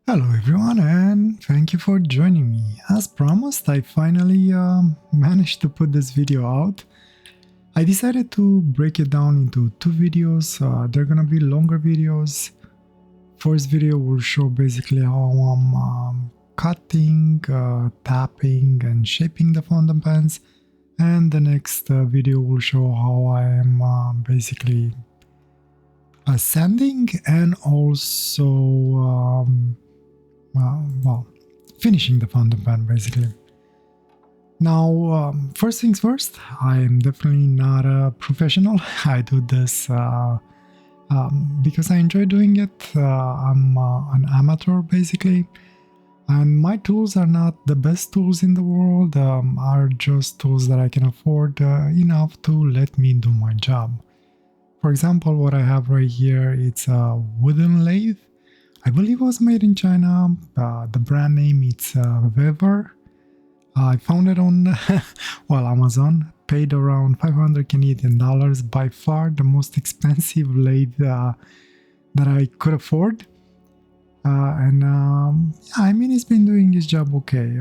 Hello everyone and thank you for joining me. As promised, I finally managed to put this video out. I decided to break it down into two videos. They're gonna be longer videos. First video will show basically how I'm cutting, tapping and shaping the fountain pens, and the next video will show how I am basically sanding and also finishing the fountain pen basically. Now, first things first, I am definitely not a professional. I do this because I enjoy doing it. I'm an amateur basically, and my tools are not the best tools in the world, are just tools that I can afford enough to let me do my job. For example, what I have right here, it's a wooden lathe. I believe it was made in China. The brand name it's Weber. I found it on Amazon. Paid around 500 Canadian dollars. By far the most expensive lathe that I could afford. I mean, it's been doing its job okay.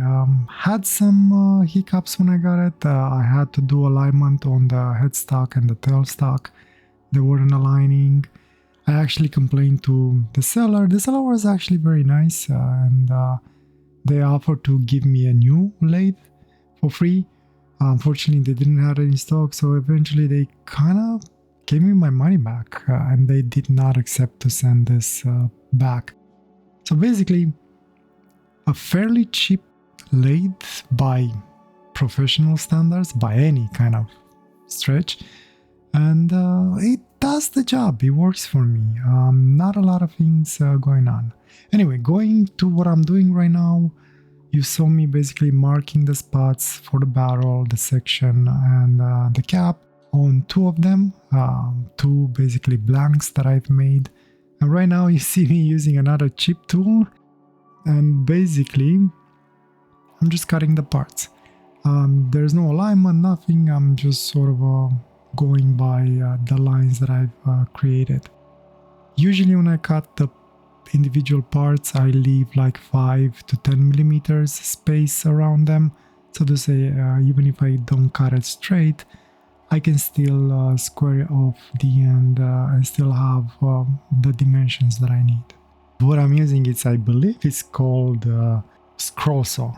Had some hiccups when I got it. I had to do alignment on the headstock and the tailstock. They weren't aligning. I actually complained to the seller. The seller was actually very nice, and they offered to give me a new lathe for free. Unfortunately, they didn't have it in stock, so eventually they kind of gave me my money back, and they did not accept to send this back. So basically, a fairly cheap lathe by professional standards, by any kind of stretch, and it does the job. It works for me. Not a lot of things going on. Anyway, going to what I'm doing right now, you saw me basically marking the spots for the barrel, the section, and the cap on two of them, two basically blanks that I've made. And right now you see me using another cheap tool, and basically I'm just cutting the parts. There's no alignment, nothing. I'm just sort of going by the lines that I've created. Usually when I cut the individual parts, I leave like 5 to 10 millimeters space around them. So to say, even if I don't cut it straight, I can still square it off the end and still have the dimensions that I need. What I'm using is, I believe it's called scroll saw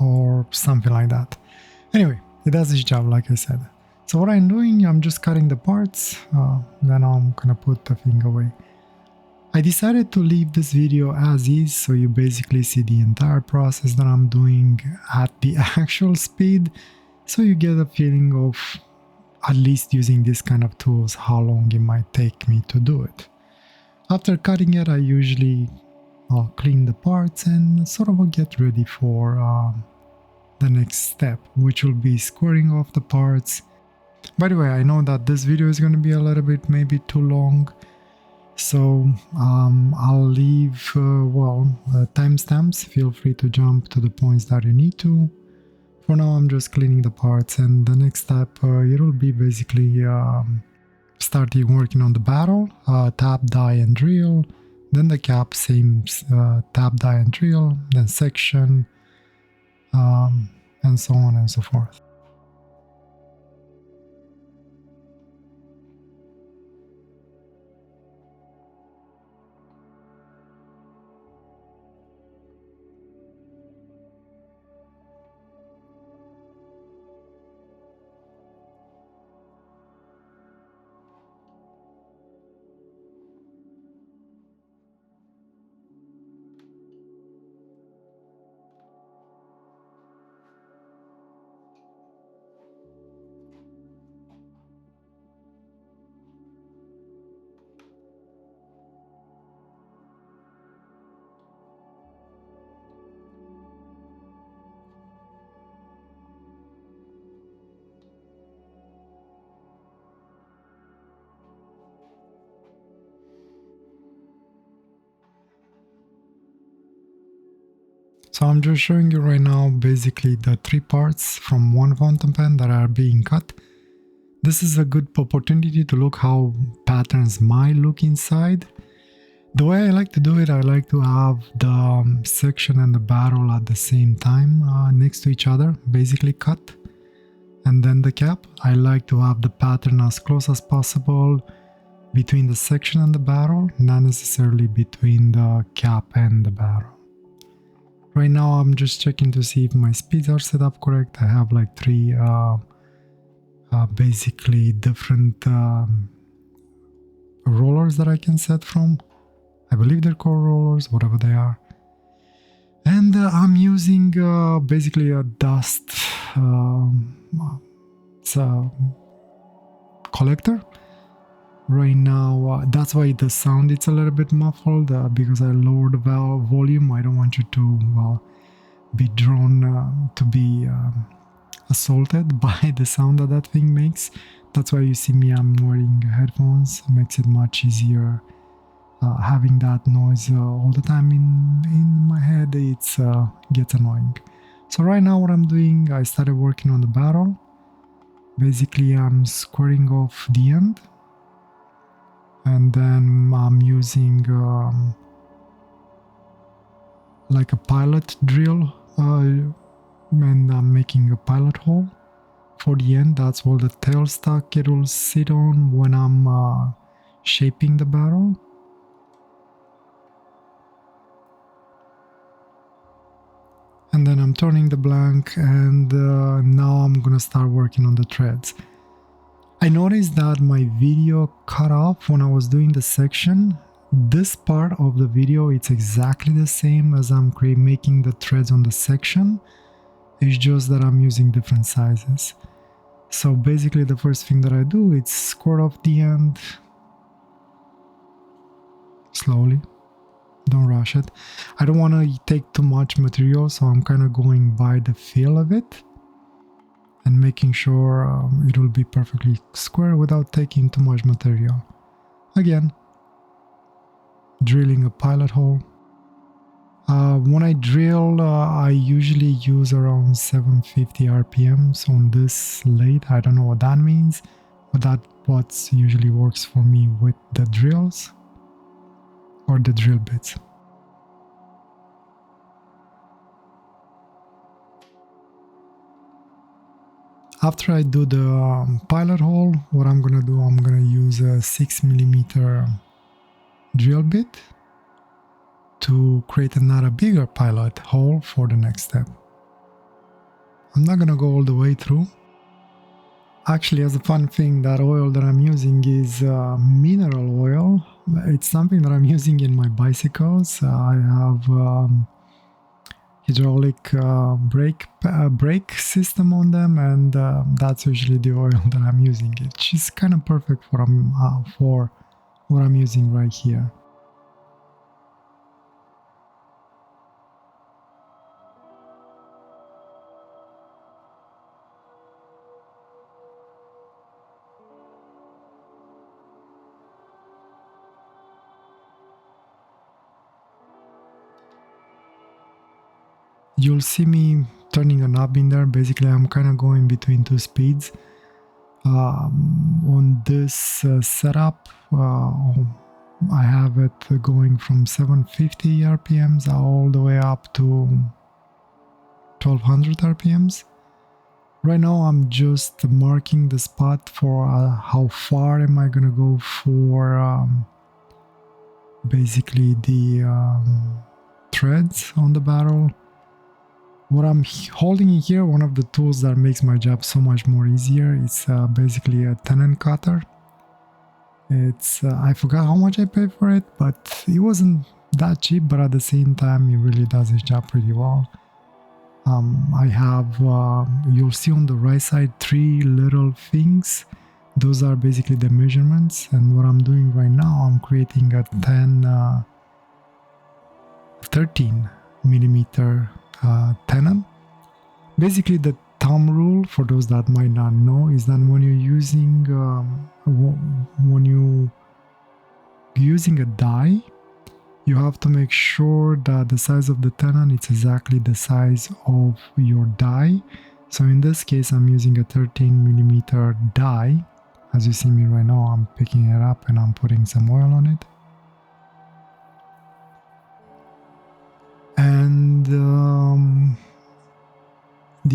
or something like that. Anyway, it does its job, like I said. So what I'm doing, I'm just cutting the parts, then I'm gonna put the thing away. I decided to leave this video as is, so you basically see the entire process that I'm doing at the actual speed, so you get a feeling of, at least using this kind of tools, how long it might take me to do it. After cutting it, I usually clean the parts and sort of get ready for the next step, which will be squaring off the parts. By the way, I know that this video is going to be a little bit maybe too long, so I'll leave timestamps. Feel free to jump to the points that you need to. For now, I'm just cleaning the parts, and the next step it will be basically starting working on the barrel, tap, die and drill, then the cap, same tap, die and drill, then section, and so on and so forth. So I'm just showing you right now basically the three parts from one fountain pen that are being cut. This is a good opportunity to look how patterns might look inside. The way I like to do it, I like to have the section and the barrel at the same time next to each other, basically cut. And then the cap, I like to have the pattern as close as possible between the section and the barrel, not necessarily between the cap and the barrel. Right now I'm just checking to see if my speeds are set up correct. I have like three basically different rollers that I can set from. I believe they're called rollers, whatever they are. And I'm using basically a dust it's a collector. Right now, that's why the sound it's a little bit muffled because I lowered the volume. I don't want you to, well, be drawn to be assaulted by the sound that that thing makes. That's why you see me, I'm wearing headphones. It makes it much easier. Having that noise all the time in my head, it's gets annoying. So right now what I'm doing, I started working on the barrel. Basically I'm squaring off the end, and then I'm using like a pilot drill and I'm making a pilot hole for the end. That's where the tailstock it will sit on when I'm shaping the barrel. And then I'm turning the blank, and now I'm gonna start working on the threads. I noticed that my video cut off when I was doing the section. This part of the video, it's exactly the same as I'm making the threads on the section. It's just that I'm using different sizes. So basically the first thing that I do is square off the end slowly. Don't rush it. I don't want to take too much material, so I'm kind of going by the feel of it and making sure it will be perfectly square without taking too much material. Again, drilling a pilot hole. When I drill, I usually use around 750 RPMs on this lathe. I don't know what that means, but that's what usually works for me with the drills or the drill bits. After I do the pilot hole, what I'm gonna do, I'm gonna use a 6mm drill bit to create another bigger pilot hole for the next step. I'm not gonna go all the way through. Actually, as a fun thing, that oil that I'm using is mineral oil. It's something that I'm using in my bicycles. I have hydraulic brake system on them, and that's usually the oil that I'm using. It's just kind of perfect for what I'm using right here. You'll see me turning a knob in there. Basically, I'm kind of going between two speeds. On this setup, I have it going from 750 RPMs all the way up to 1200 RPMs. Right now, I'm just marking the spot for how far am I gonna go for basically the threads on the barrel. What I'm holding in here, one of the tools that makes my job so much more easier, it's basically a tenon cutter. It's I forgot how much I paid for it, but it wasn't that cheap, but at the same time it really does its job pretty well. I have, you'll see on the right side, 3 little things. Those are basically the measurements, and what I'm doing right now, I'm creating a 13mm tenon. Basically, the thumb rule for those that might not know is that when you're using a die, you have to make sure that the size of the tenon is exactly the size of your die. So in this case, I'm using a 13mm die. As you see me right now, I'm picking it up and I'm putting some oil on it.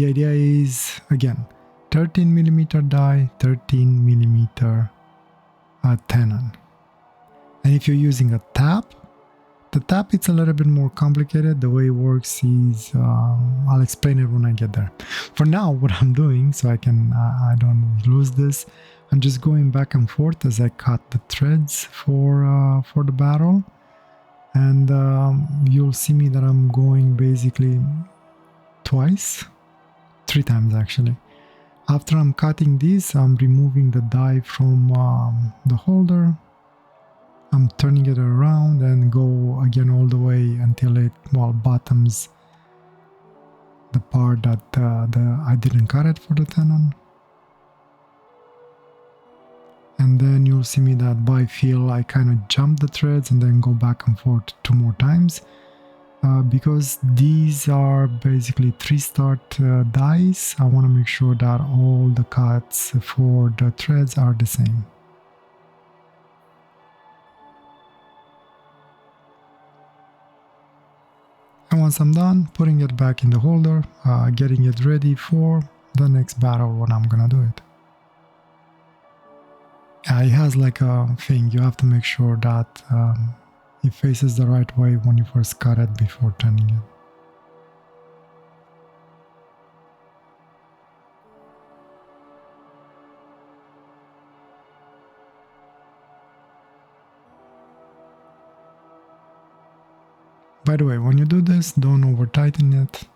the idea is, again, 13 millimeter die, 13 millimeter tenon. And if you're using a tap, the tap, it's a little bit more complicated. The way it works is, I'll explain it when I get there. For now, what I'm doing, so I don't lose this, I'm just going back and forth as I cut the threads for the barrel. And you'll see me that I'm going basically three times actually. After I'm cutting this, I'm removing the die from the holder. I'm turning it around and go again all the way until it bottoms the part that I didn't cut it for the tenon. And then you'll see me that by feel I kind of jump the threads and then go back and forth 2 more times. Because these are basically 3-start dies, I want to make sure that all the cuts for the threads are the same. And once I'm done, putting it back in the holder, getting it ready for the next battle when I'm gonna do it. It has like a thing, you have to make sure that it faces the right way when you first cut it before turning it. By the way, when you do this, don't over tighten it.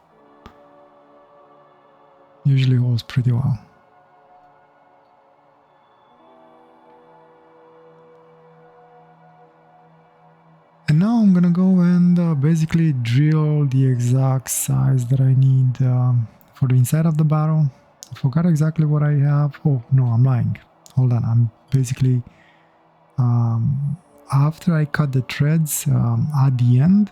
Usually holds pretty well. And now I'm gonna go and basically drill the exact size that I need for the inside of the barrel. I forgot exactly what I have. Oh no, I'm lying. Hold on, I'm basically after I cut the threads at the end,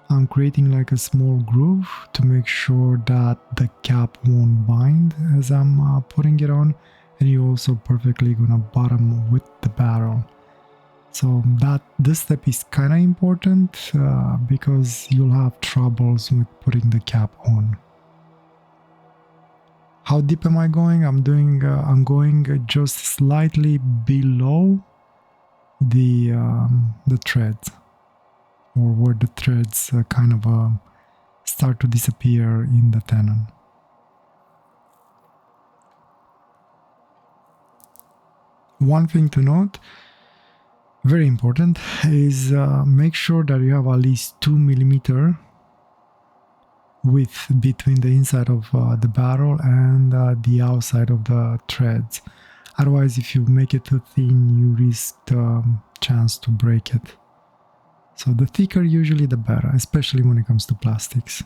I'm creating like a small groove to make sure that the cap won't bind as I'm putting it on, and you're also perfectly gonna bottom with the barrel. So this step is kind of important because you'll have troubles with putting the cap on. How deep am I going? I'm going just slightly below the threads, or where the threads kind of start to disappear in the tenon. One thing to note, very important, is make sure that you have at least 2 millimeter width between the inside of the barrel and the outside of the threads. Otherwise, if you make it too thin, you risk the chance to break it. So the thicker usually the better, especially when it comes to plastics.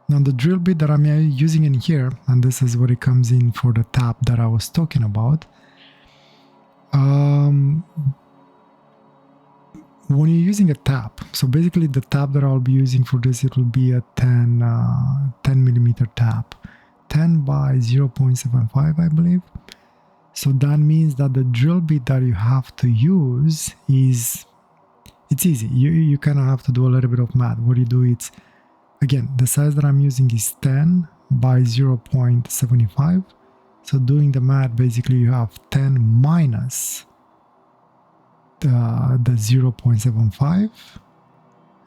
Now the drill bit that I'm using in here, and this is where it comes in for the tap that I was talking about. When you're using a tap, so basically the tap that I'll be using for this, it will be a 10 millimeter tap, 10 by 0.75, I believe. So that means that the drill bit that you have to use it's easy. You kind of have to do a little bit of math. What you do is, again, the size that I'm using is 10 by 0.75. So doing the math, basically you have 10 minus the 0.75,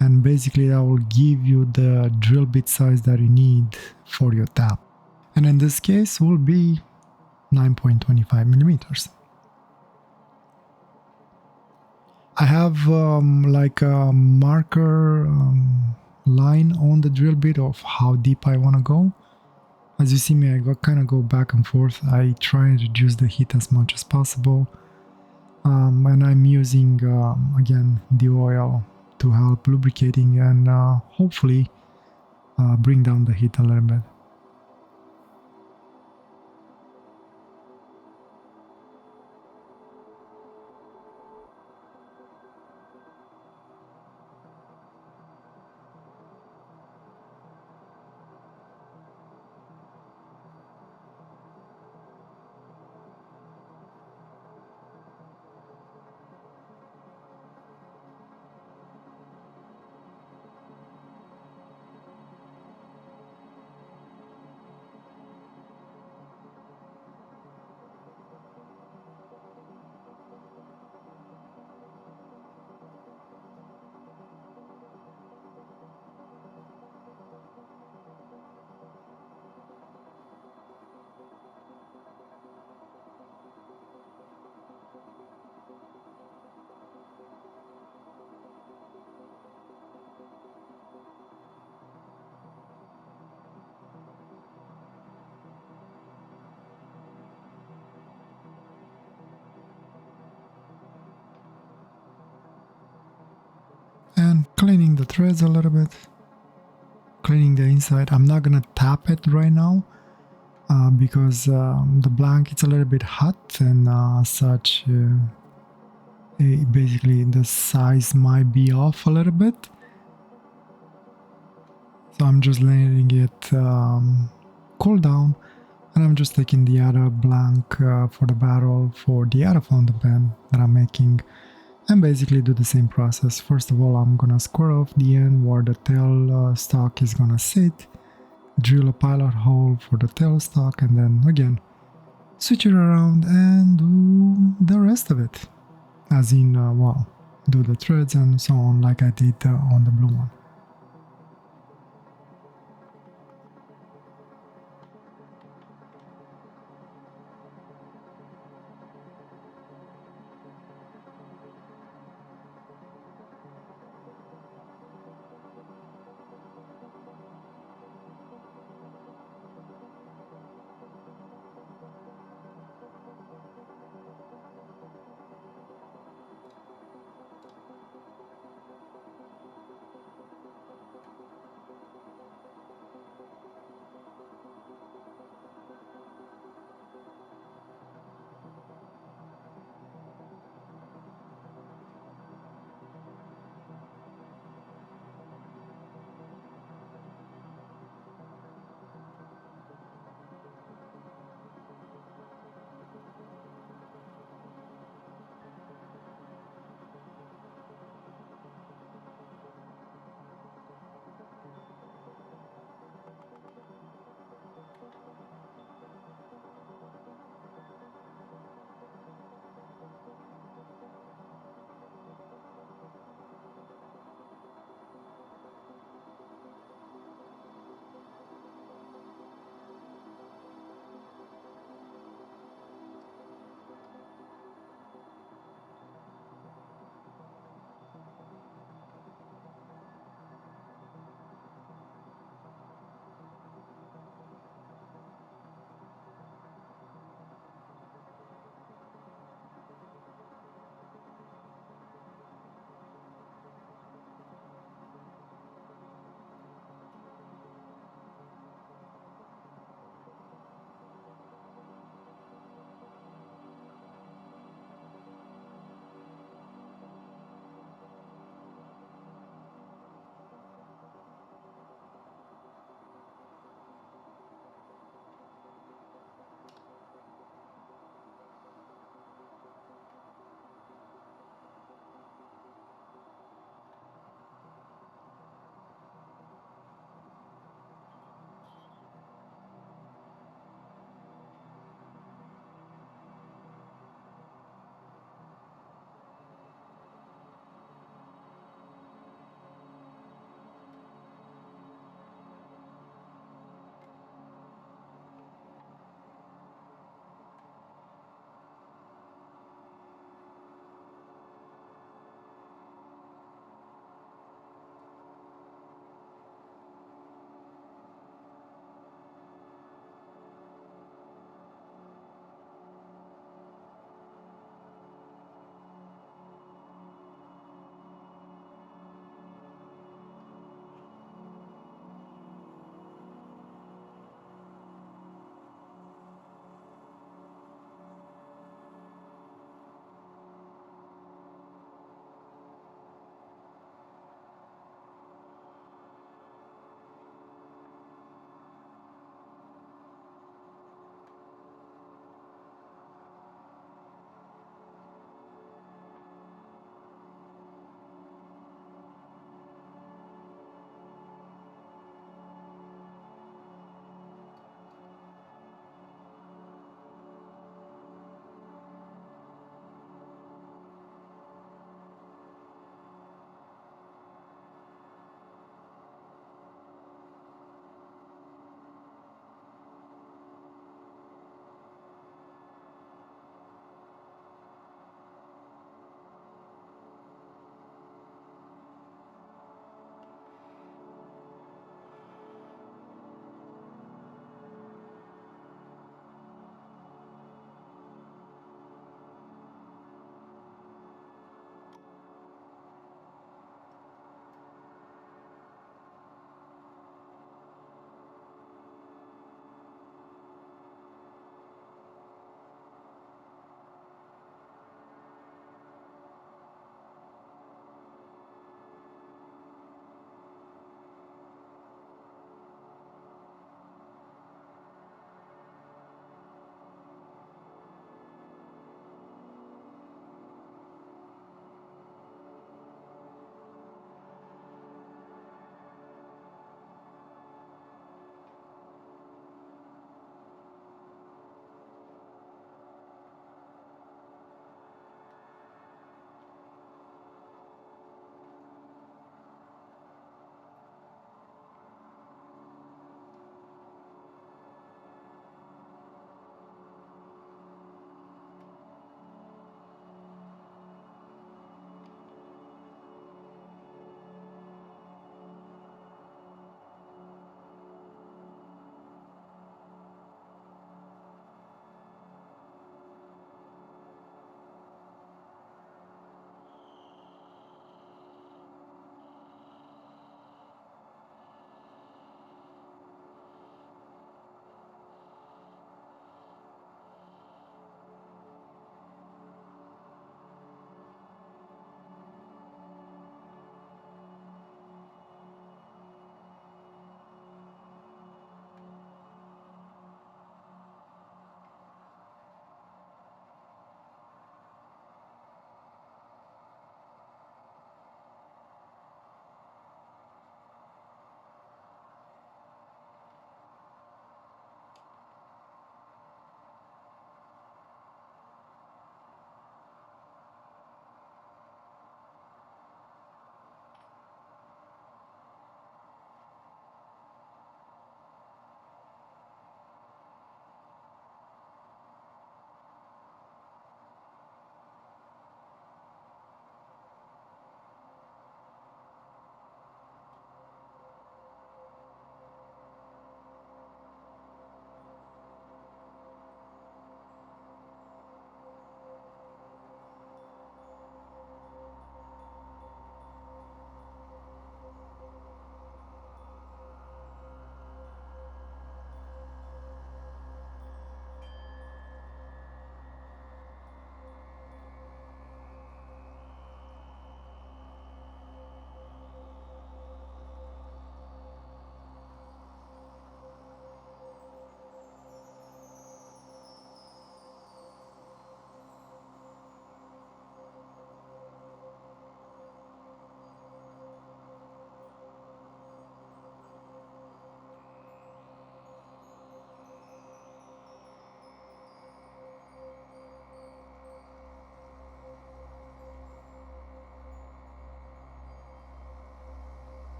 and basically that will give you the drill bit size that you need for your tap. And in this case will be 9.25 millimeters. I have like a marker line on the drill bit of how deep I want to go. As you see me, I kind of go back and forth. I try and reduce the heat as much as possible. And I'm using, again, the oil to help lubricating and hopefully bring down the heat a little bit. cleaning the threads a little bit, cleaning the inside. I'm not gonna tap it right now because the blanket's a little bit hot and such. Basically, the size might be off a little bit. So I'm just letting it cool down, and I'm just taking the other blank for the barrel for the other fountain pen that I'm making, and basically do the same process. First of all, I'm gonna square off the end where the tail stock is gonna sit, drill a pilot hole for the tail stock, and then again switch it around and do the rest of it, as in well, do the threads and so on like I did on the blue one.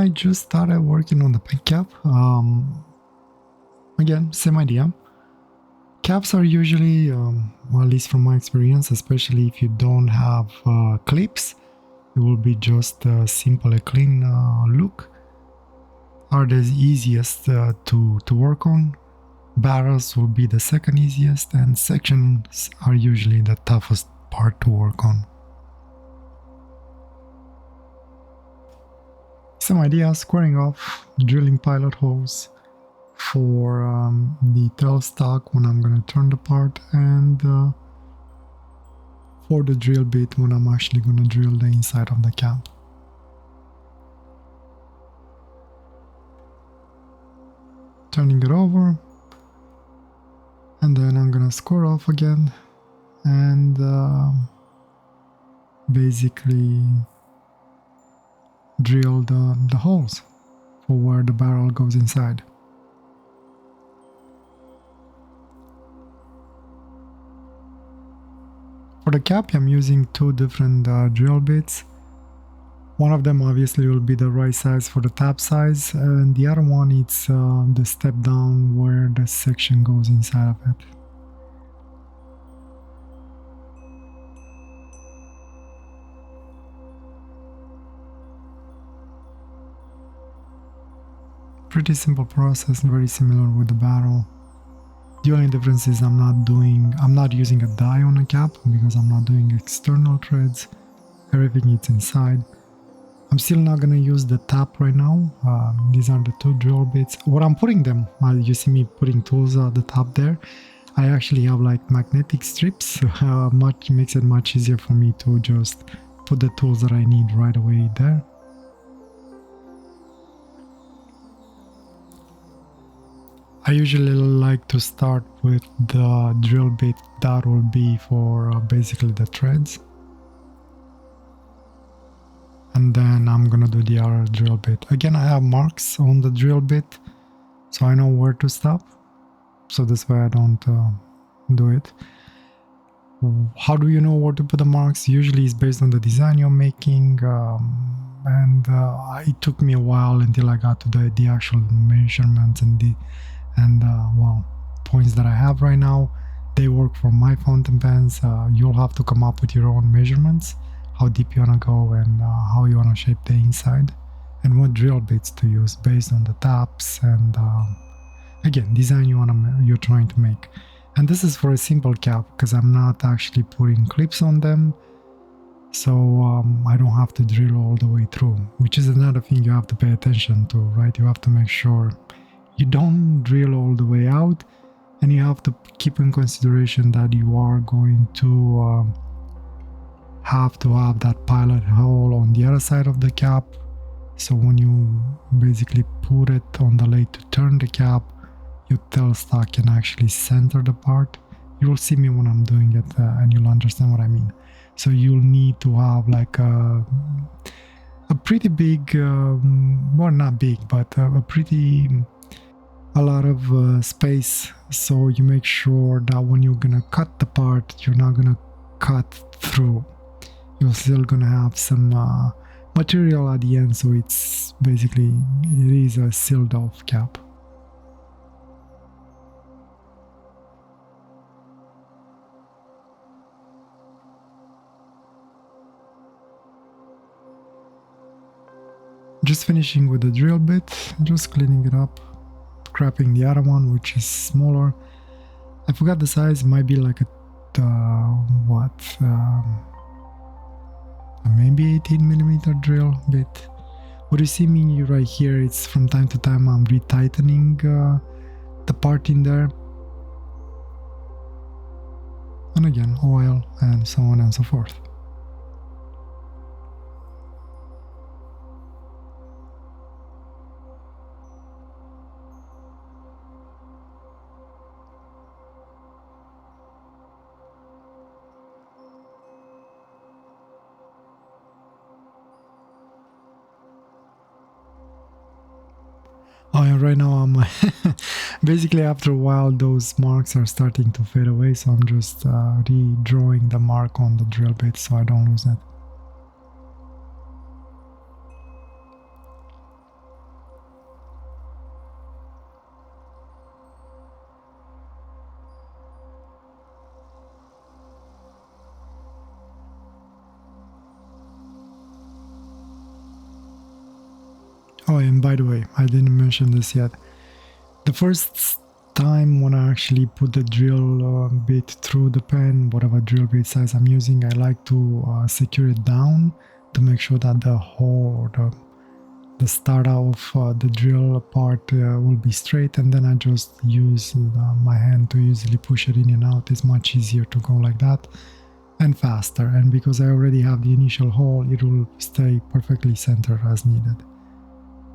I just started working on the pen cap. Again, same idea. Caps are usually, well, at least from my experience, especially if you don't have clips, it will be just a simple, a clean look. Are the easiest to work on. Barrels will be the second easiest, and sections are usually the toughest part to work on. Some idea, squaring off, drilling pilot holes for the tailstock when I'm going to turn the part, and for the drill bit when I'm actually going to drill the inside of the cap. Turning it over, and then I'm going to square off again and basically drill the holes for where the barrel goes inside. For the cap, I'm using two different drill bits. One of them obviously will be the right size for the tap size, and the other one it's the step down where the section goes inside of it. Pretty simple process, very similar with the barrel. The only difference is I'm not using a die on a cap because I'm not doing external threads. Everything is inside. I'm still not gonna use the tap right now. These are the two drill bits. What I'm putting them, you see me putting tools at the top there. I actually have like magnetic strips, makes it much easier for me to just put the tools that I need right away there. I usually like to start with the drill bit that will be for basically the threads. And then I'm gonna do the other drill bit. Again, I have marks on the drill bit, so I know where to stop. So this way I don't do it. How do you know where to put the marks? Usually it's based on the design you're making. It took me a while until I got to the actual measurements and well, points that I have right now. They work for my fountain pens. You'll have to come up with your own measurements, how deep you want to go and how you want to shape the inside, and what drill bits to use based on the taps and again, design you're trying to make. And this is for a simple cap because I'm not actually putting clips on them, so I don't have to drill all the way through, which is another thing you have to pay attention to, right? You have to make sure you don't drill all the way out, and you have to keep in consideration that you are going to have that pilot hole on the other side of the cap. So when you basically put it on the lathe to turn the cap, your tailstock can actually center the part. You'll see me when I'm doing it and you'll understand what I mean. So you'll need to have like a pretty big, well, not big, but a lot of space, so you make sure that when you're gonna cut the part, you're not gonna cut through. You're still gonna have some material at the end, so it's basically, it is a sealed off cap. Just finishing with the drill bit, just cleaning it up, scrapping the other one, which is smaller. I forgot the size, it might be like a maybe 18mm drill bit. What you see me right here, it's from time to time I'm retightening the part in there, and again oil and so on and so forth. Oh, and right now I'm basically after a while those marks are starting to fade away, so I'm just redrawing the mark on the drill bit so I don't lose it. Oh, and by the way, I didn't mention this yet. The first time when I actually put the drill bit through the pen, whatever drill bit size I'm using, I like to secure it down to make sure that the hole or the start of the drill part will be straight, and then I just use my hand to easily push it in and out. It's much easier to go like that and faster, and because I already have the initial hole, it will stay perfectly centered as needed.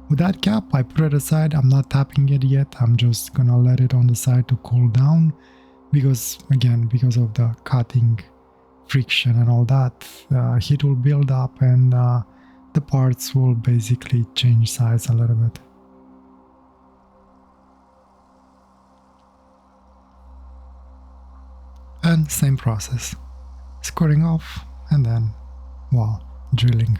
With that cap, I put it aside. I'm not tapping it yet. I'm just gonna let it on the side to cool down because, again, because of the cutting friction and all that, heat will build up and the parts will basically change size a little bit. And same process. Squaring off and then, well, drilling.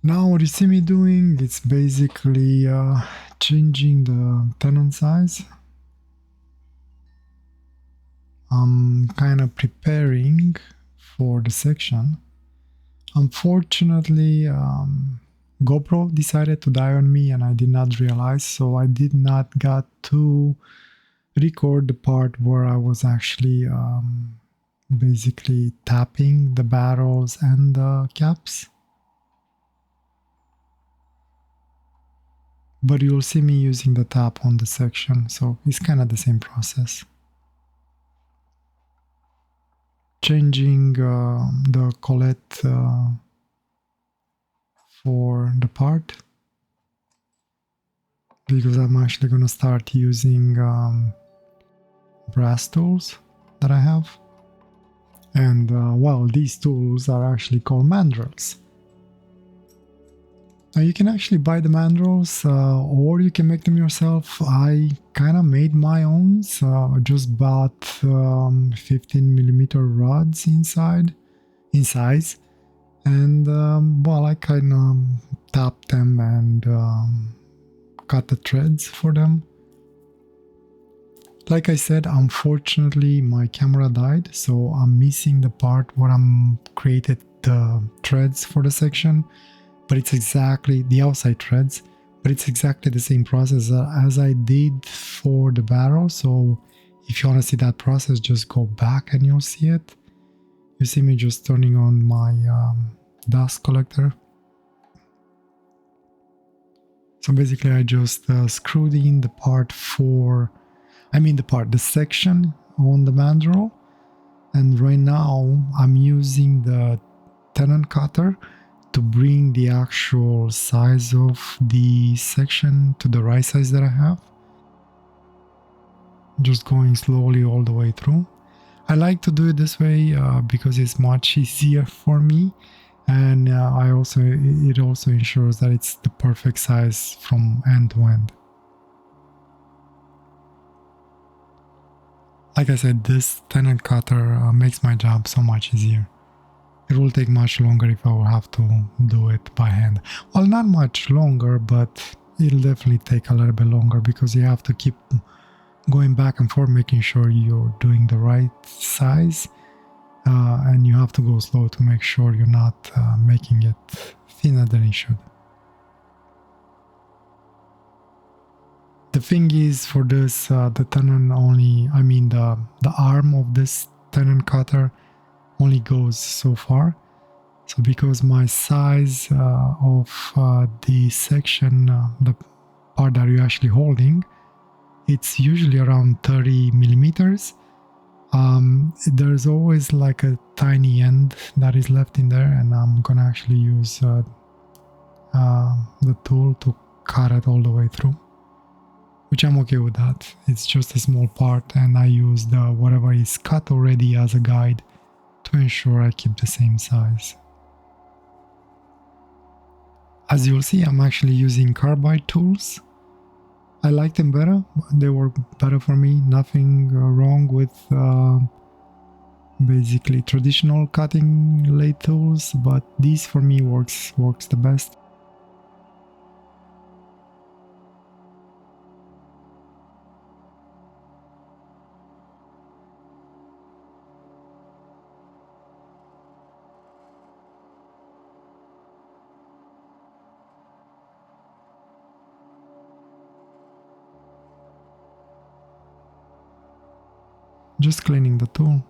Now what you see me doing, it's basically changing the tenon size. I'm kind of preparing for the section. Unfortunately, GoPro decided to die on me and I did not realize, so I did not get to record the part where I was actually basically tapping the barrels and the caps. But you'll see me using the tap on the section, so it's kind of the same process. Changing the collet for the part, because I'm actually going to start using brass tools that I have. And well, these tools are actually called mandrels. Now you can actually buy the mandrels or you can make them yourself. I kind of made my own, so I just bought 15mm rods in size, and well, I kind of tapped them and cut the threads for them. Like I said, unfortunately my camera died, so I'm missing the part where I'm created the threads for the section. But it's exactly the outside threads, but it's exactly the same process as I did for the barrel. So if you want to see that process, just go back and you'll see it. You see me just turning on my dust collector. So basically I just screwed in the part the section on the mandrel. And right now I'm using the tenon cutter to bring the actual size of the section to the right size that I have. Just going slowly all the way through. I like to do it this way because it's much easier for me, and it also ensures that it's the perfect size from end to end. Like I said, this tenon cutter makes my job so much easier. It will take much longer if I will have to do it by hand. Well, not much longer, but it'll definitely take a little bit longer because you have to keep going back and forth, making sure you're doing the right size. And you have to go slow to make sure you're not making it thinner than it should. The thing is, for this, the tenon only, the arm of this tenon cutter only goes so far. So because my size of the section, the part that you're actually holding, it's usually around 30mm. There's always like a tiny end that is left in there, and I'm gonna actually use the tool to cut it all the way through, which I'm okay with that. It's just a small part, and I use the whatever is cut already as a guide to ensure I keep the same size. As you'll see, I'm actually using carbide tools. I like them better. They work better for me. Nothing wrong with basically traditional cutting lathe tools, but these for me works the best. Just cleaning the tool.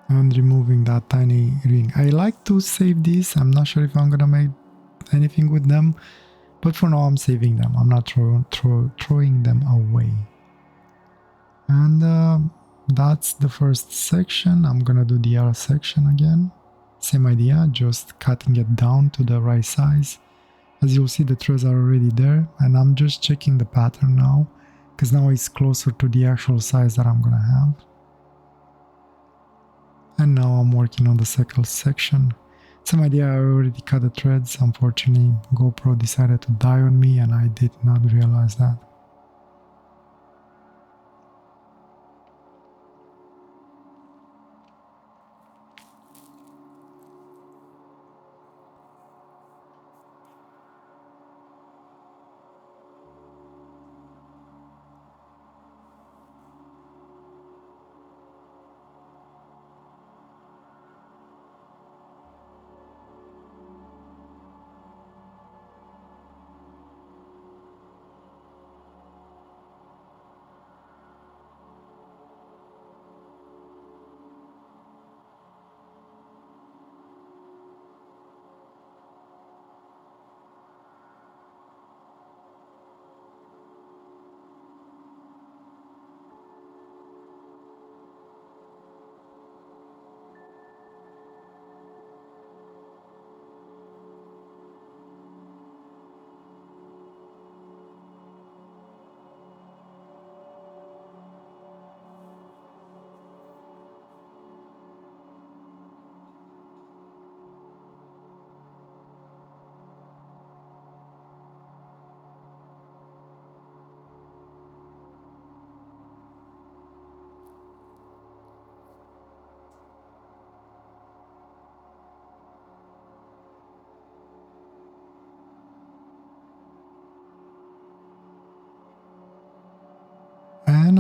And removing that tiny ring. I like to save these. I'm not sure if I'm gonna make anything with them, but for now I'm saving them. I'm not throwing them away. And that's the first section. I'm gonna do the other section again. Same idea, just cutting it down to the right size. As you'll see, the threads are already there, and I'm just checking the pattern now, because now it's closer to the actual size that I'm gonna have. And now I'm working on the second section. Same idea, I already cut the threads. Unfortunately, GoPro decided to die on me, and I did not realize that.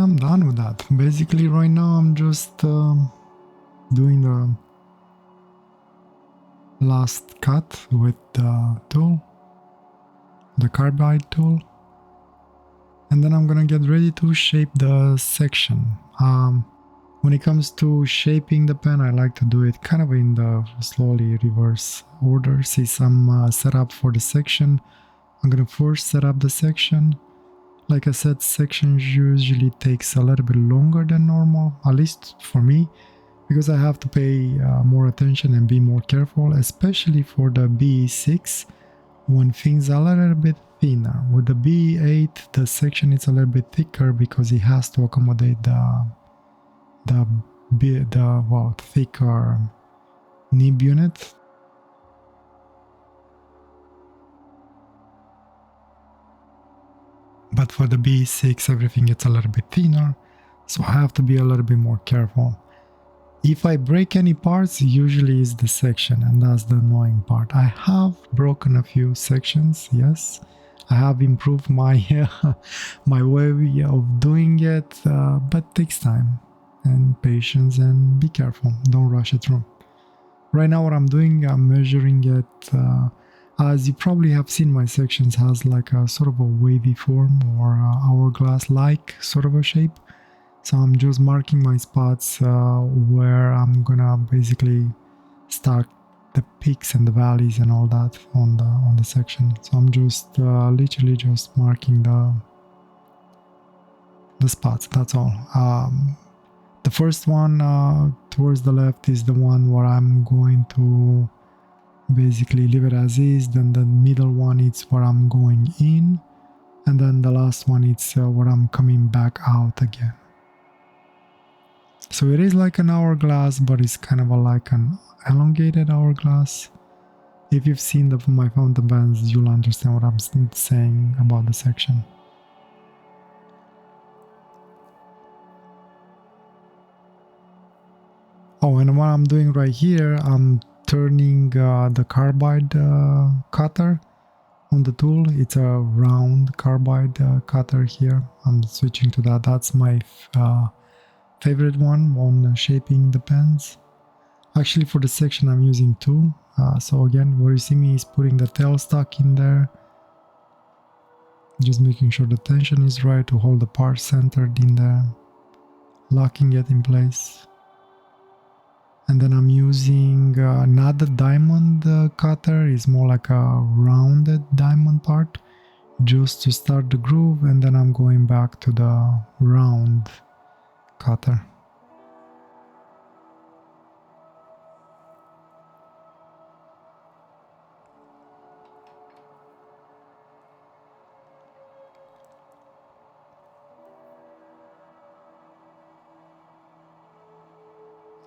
I'm done with that. Basically right now I'm just doing the last cut with the tool, the carbide tool, and then I'm gonna get ready to shape the section. When it comes to shaping the pen, I like to do it kind of in the slowly reverse order. See some setup for the section. I'm gonna first set up the section. Like I said, sections usually takes a little bit longer than normal, at least for me, because I have to pay more attention and be more careful, especially for the BE6 when things are a little bit thinner. With the BE8, the section is a little bit thicker because it has to accommodate the thicker nib unit. But for the BE6 everything gets a little bit thinner, so I have to be a little bit more careful. If I break any parts, usually it's the section, and that's the annoying part. I have broken a few sections, yes. I have improved my my way of doing it, but it takes time and patience, and be careful, don't rush it through. Right now what I'm doing, I'm measuring it, as you probably have seen, my sections has like a sort of a wavy form or hourglass-like sort of a shape. So I'm just marking my spots where I'm gonna basically start the peaks and the valleys and all that on the section. So I'm just literally just marking the spots, that's all. The first one towards the left is the one where I'm going to basically leave it as is. Then the middle one is where I'm going in, and then the last one is where I'm coming back out again. So it is like an hourglass, but it's kind of like an elongated hourglass. If you've seen my fountain pens, you'll understand what I'm saying about the section. Oh, and what I'm doing right here, I'm turning the carbide cutter on the tool. It's a round carbide cutter here. I'm switching to that. That's my favorite one on shaping the pens. Actually, for the section I'm using two. So again, where you see me is putting the tailstock in there. Just making sure the tension is right to hold the part centered in there. Locking it in place. And then I'm using not the diamond cutter, it's more like a rounded diamond part, just to start the groove, and then I'm going back to the round cutter.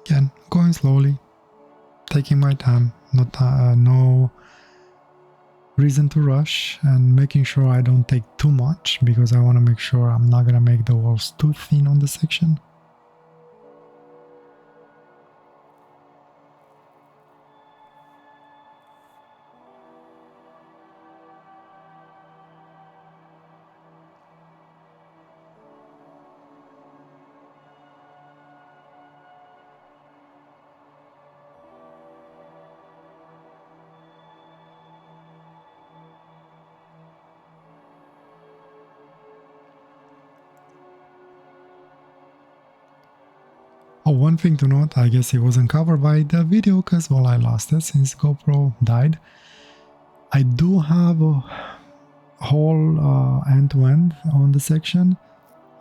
Again, going slowly, taking my time, no reason to rush, and making sure I don't take too much, because I want to make sure I'm not gonna make the walls too thin on the section. Oh, one thing to note, I guess it wasn't covered by the video because, well, I lost it since GoPro died. I do have a whole end-to-end on the section,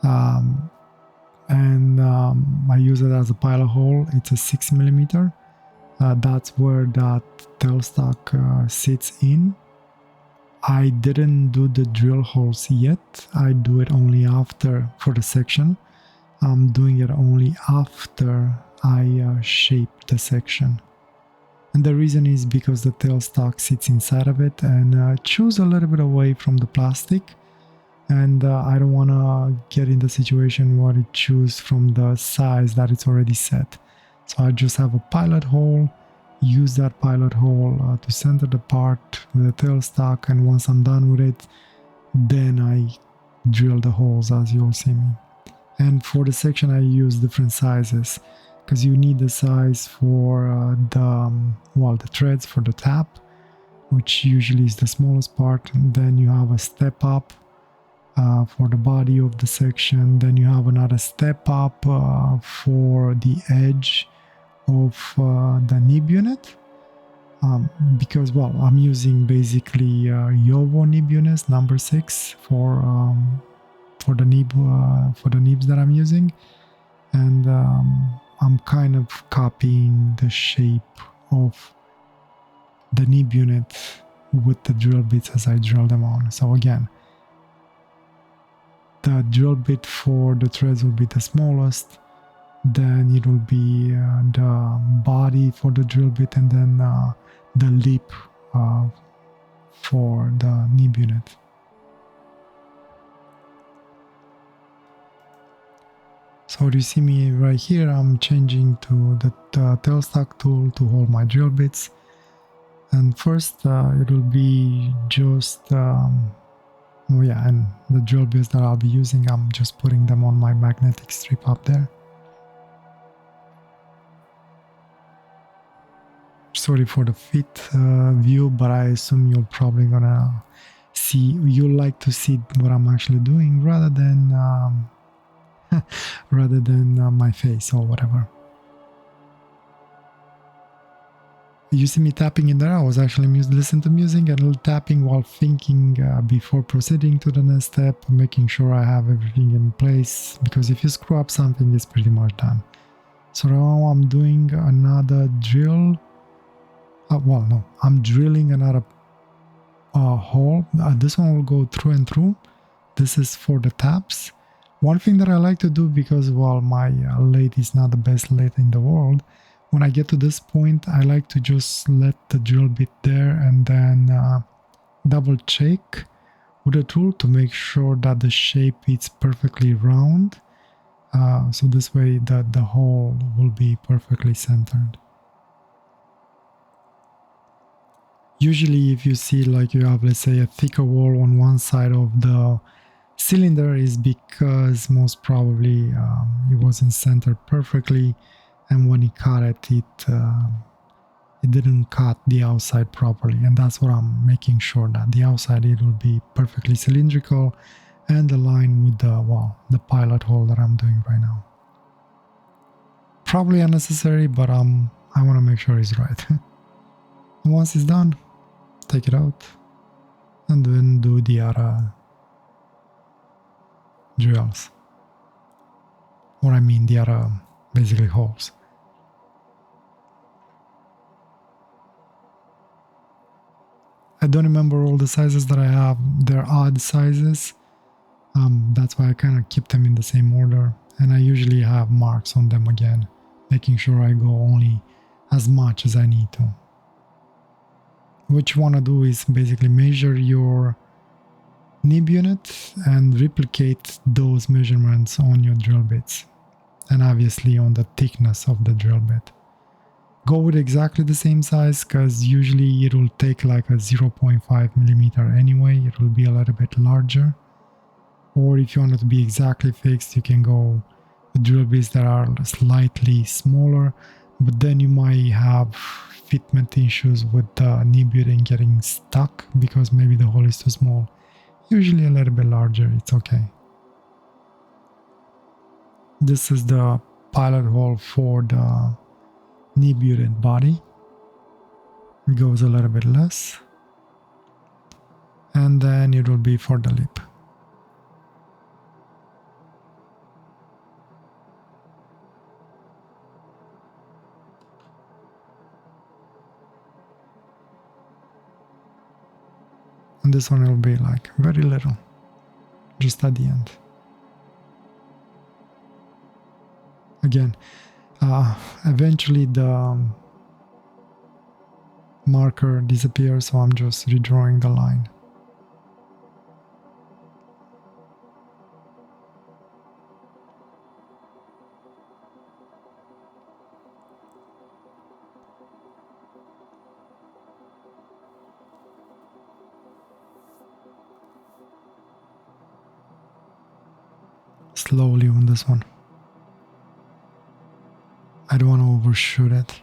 and I use it as a pilot hole. It's a 6mm. That's where that tailstock sits in. I didn't do the drill holes yet. I do it only after for the section. I'm doing it only after I shape the section. And the reason is because the tailstock sits inside of it and chews a little bit away from the plastic. And I don't want to get in the situation where it chews from the size that it's already set. So I just have a pilot hole, use that pilot hole to center the part with the tailstock, and once I'm done with it, then I drill the holes as you'll see me. And for the section I use different sizes because you need the size for the threads for the tap, which usually is the smallest part. And then you have a step up for the body of the section. Then you have another step up for the edge of the nib unit. Because I'm using basically Yovo nib units number 6 for the nibs that I'm using, and I'm kind of copying the shape of the nib unit with the drill bits as I drill them on. So again, the drill bit for the threads will be the smallest, then it will be the body for the drill bit, and then the lip for the nib unit. So you see me right here, I'm changing to the tailstock tool to hold my drill bits. And first it will be just, and the drill bits that I'll be using, I'm just putting them on my magnetic strip up there. Sorry for the fit view, but I assume you're probably gonna you'll like to see what I'm actually doing rather than my face or whatever. You see me tapping in there. I was actually listening to music and a little tapping while thinking before proceeding to the next step, making sure I have everything in place, because if you screw up something, it's pretty much done. So now I'm doing another drill. I'm drilling another hole. This one will go through and through. This is for the taps. One thing that I like to do, because my lathe is not the best lathe in the world, when I get to this point, I like to just let the drill bit there and then double check with the tool to make sure that the shape is perfectly round. So this way the hole will be perfectly centered. Usually if you see like you have, let's say, a thicker wall on one side of the cylinder, is because most probably it wasn't centered perfectly, and when he cut it, it didn't cut the outside properly, and that's what I'm making sure, that the outside it will be perfectly cylindrical and align with the pilot hole that I'm doing right now. Probably unnecessary, but I want to make sure it's right. And once it's done, take it out and then do the other drills, or I mean the other basically holes. I don't remember all the sizes that I have. They're odd sizes. That's why I kind of keep them in the same order. And I usually have marks on them again, making sure I go only as much as I need to. What you want to do is basically measure your nib unit and replicate those measurements on your drill bits. And obviously on the thickness of the drill bit. Go with exactly the same size, because usually it will take like a 0.5 millimeter anyway. It will be a little bit larger. Or if you want it to be exactly fixed, you can go with drill bits that are slightly smaller, but then you might have fitment issues with the nib unit getting stuck because maybe the hole is too small. Usually a little bit larger, it's okay. This is the pilot hole for the nib unit body. It goes a little bit less, and then it will be for the lip. And this one will be like very little, just at the end. Again, eventually the marker disappears, so I'm just redrawing the line. slowly on this one. I don't want to overshoot it.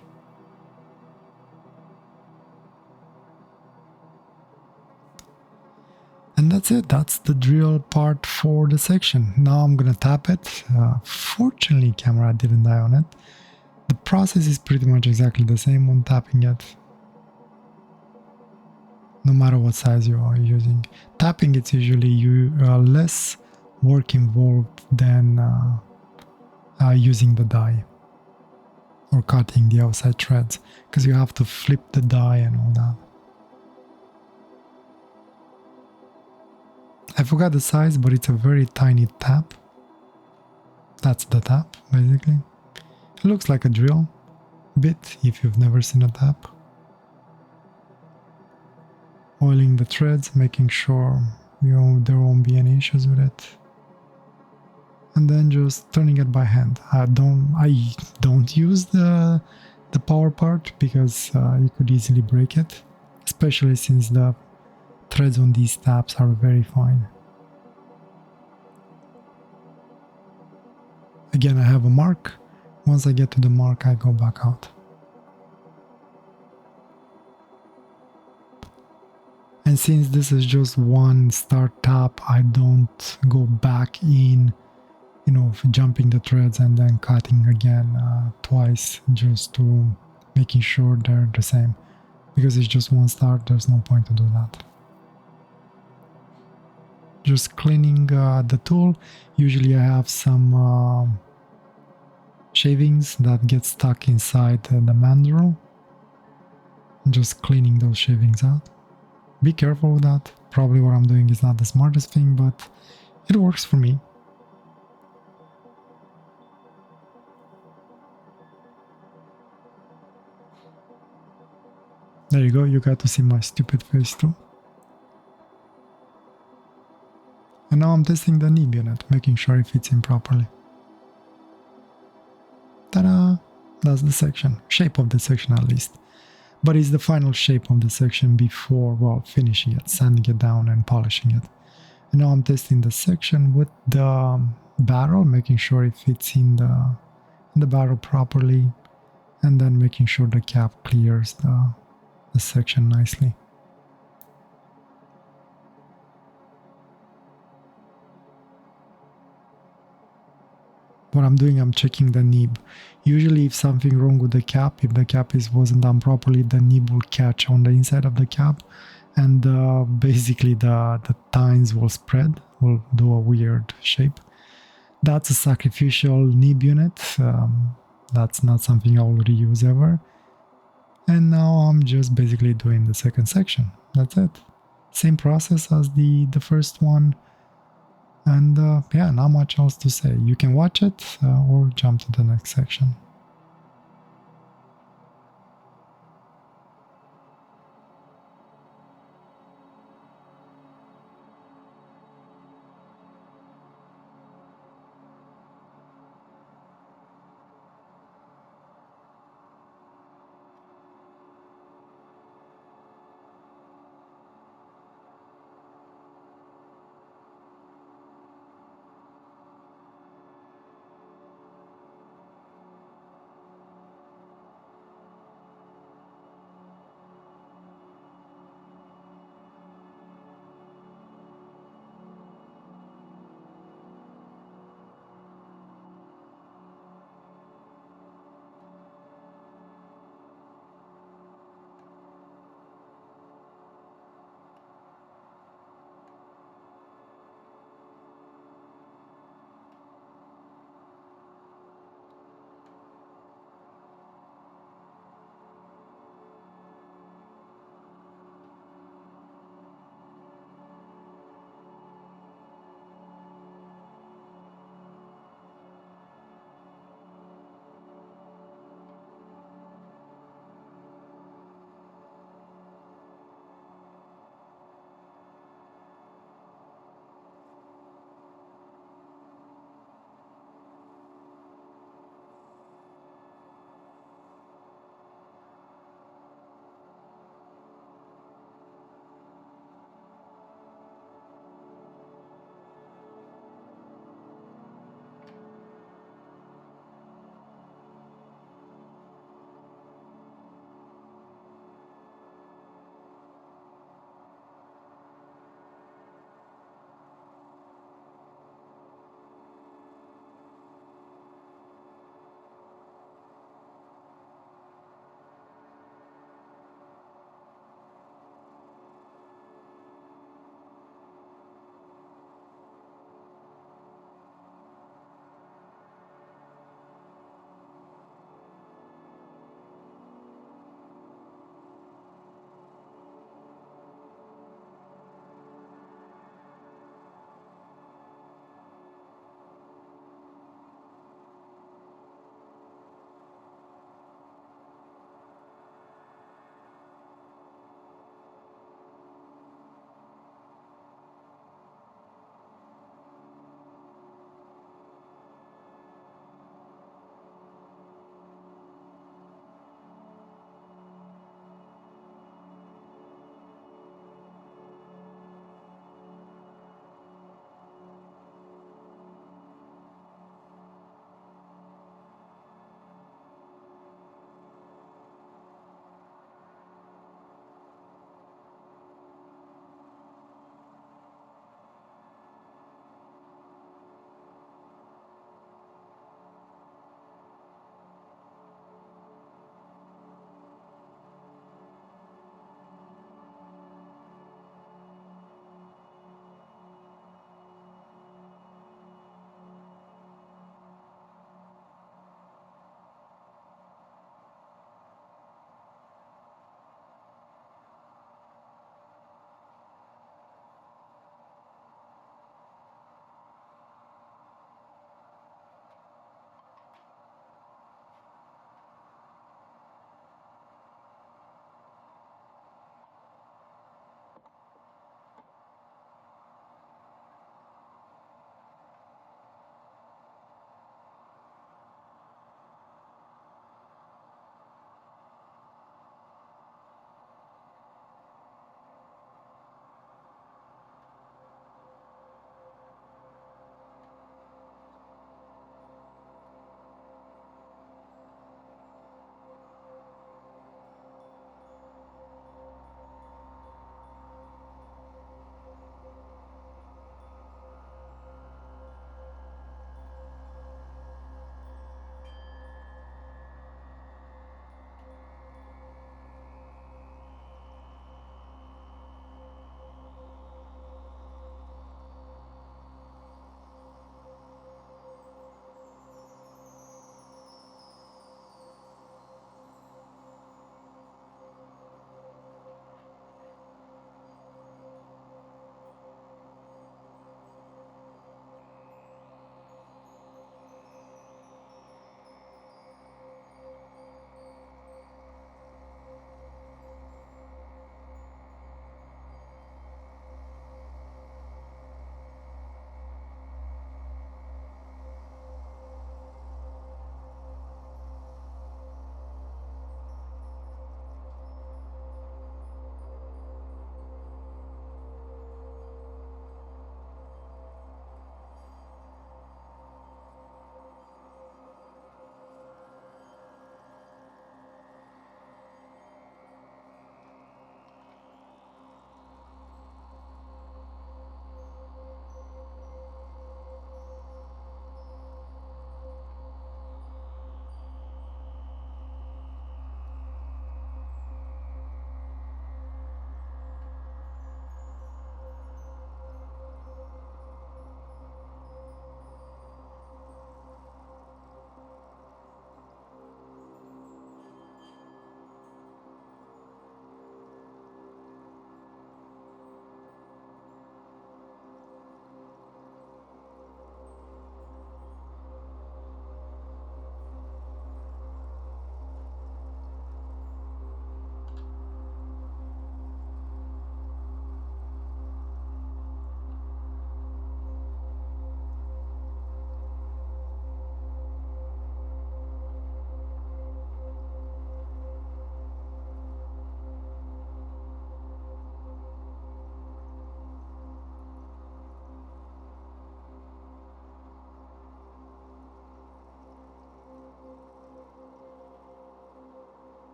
And that's it. That's the drill part for the section. Now I'm gonna tap it. Fortunately, camera didn't die on it. The process is pretty much exactly the same when tapping it, no matter what size you are using. Tapping, it's usually less work involved than using the die or cutting the outside threads, because you have to flip the die and all that. I forgot the size, but it's a very tiny tap. That's the tap, basically. It looks like a drill bit if you've never seen a tap. Oiling the threads, making sure there won't be any issues with it. And then just turning it by hand. I don't use the power part because you could easily break it, especially since the threads on these taps are very fine. Again, I have a mark. Once I get to the mark, I go back out. And since this is just one start tap, I don't go back in, jumping the threads and then cutting again twice, just to making sure they're the same. Because it's just one start, there's no point to do that. Just cleaning the tool. Usually I have some shavings that get stuck inside the mandrel. Just cleaning those shavings out. Be careful with that. Probably what I'm doing is not the smartest thing, but it works for me. There you go, you got to see my stupid face too. And now I'm testing the nib unit, making sure it fits in properly. Ta-da! That's the section. Shape of the section at least. But it's the final shape of the section before, well, finishing it, sanding it down and polishing it. And now I'm testing the section with the barrel, making sure it fits in the barrel properly, and then making sure the cap clears the section nicely. What I'm doing, I'm checking the nib. Usually if something wrong with the cap, if the cap wasn't done properly, the nib will catch on the inside of the cap, and basically the tines will spread, will do a weird shape. That's a sacrificial nib unit. That's not something I will reuse ever. And now I'm just basically doing the second section. That's it. Same process as the first one. And yeah, not much else to say. You can watch it or jump to the next section.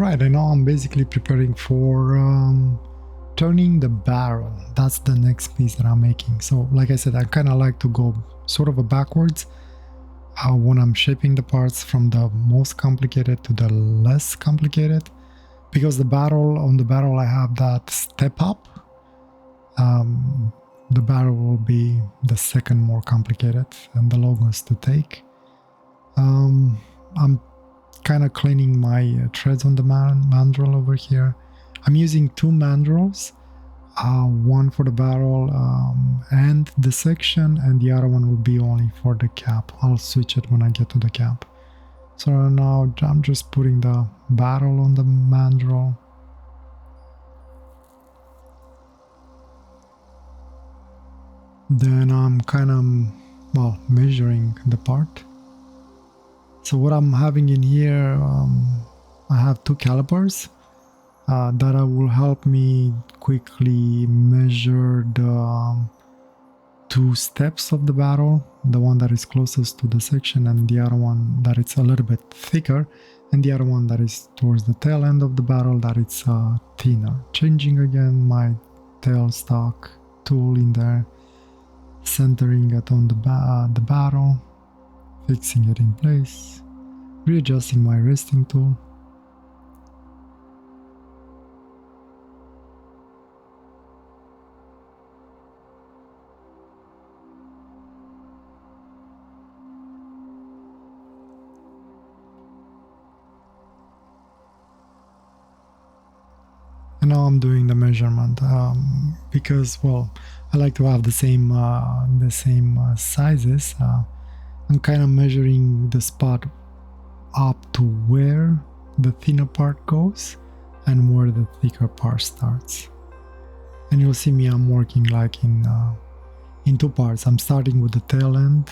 Alright, and now I'm basically preparing for turning the barrel. That's the next piece that I'm making. So like I said, I kind of like to go sort of backwards when I'm shaping the parts from the most complicated to the less complicated, because the barrel, on the barrel I have that step up. The barrel will be the second more complicated and the longest to take. I'm kind of cleaning my threads on the mandrel over here. I'm using two mandrels, one for the barrel and the section, and the other one will be only for the cap. I'll switch it when I get to the cap. So now I'm just putting the barrel on the mandrel. Then I'm kind of, well, measuring the part. So what I'm having in here, I have two calipers that will help me quickly measure the two steps of the barrel, the one that is closest to the section and the other one that is a little bit thicker, and the other one that is towards the tail end of the barrel that it's thinner. Changing again my tailstock tool in there, centering it on the barrel, fixing it in place, readjusting my resting tool. And now I'm doing the measurement because, well, I like to have the same sizes. I'm kind of measuring the spot up to where the thinner part goes and where the thicker part starts. And you'll see me, I'm working like in two parts. I'm starting with the tail end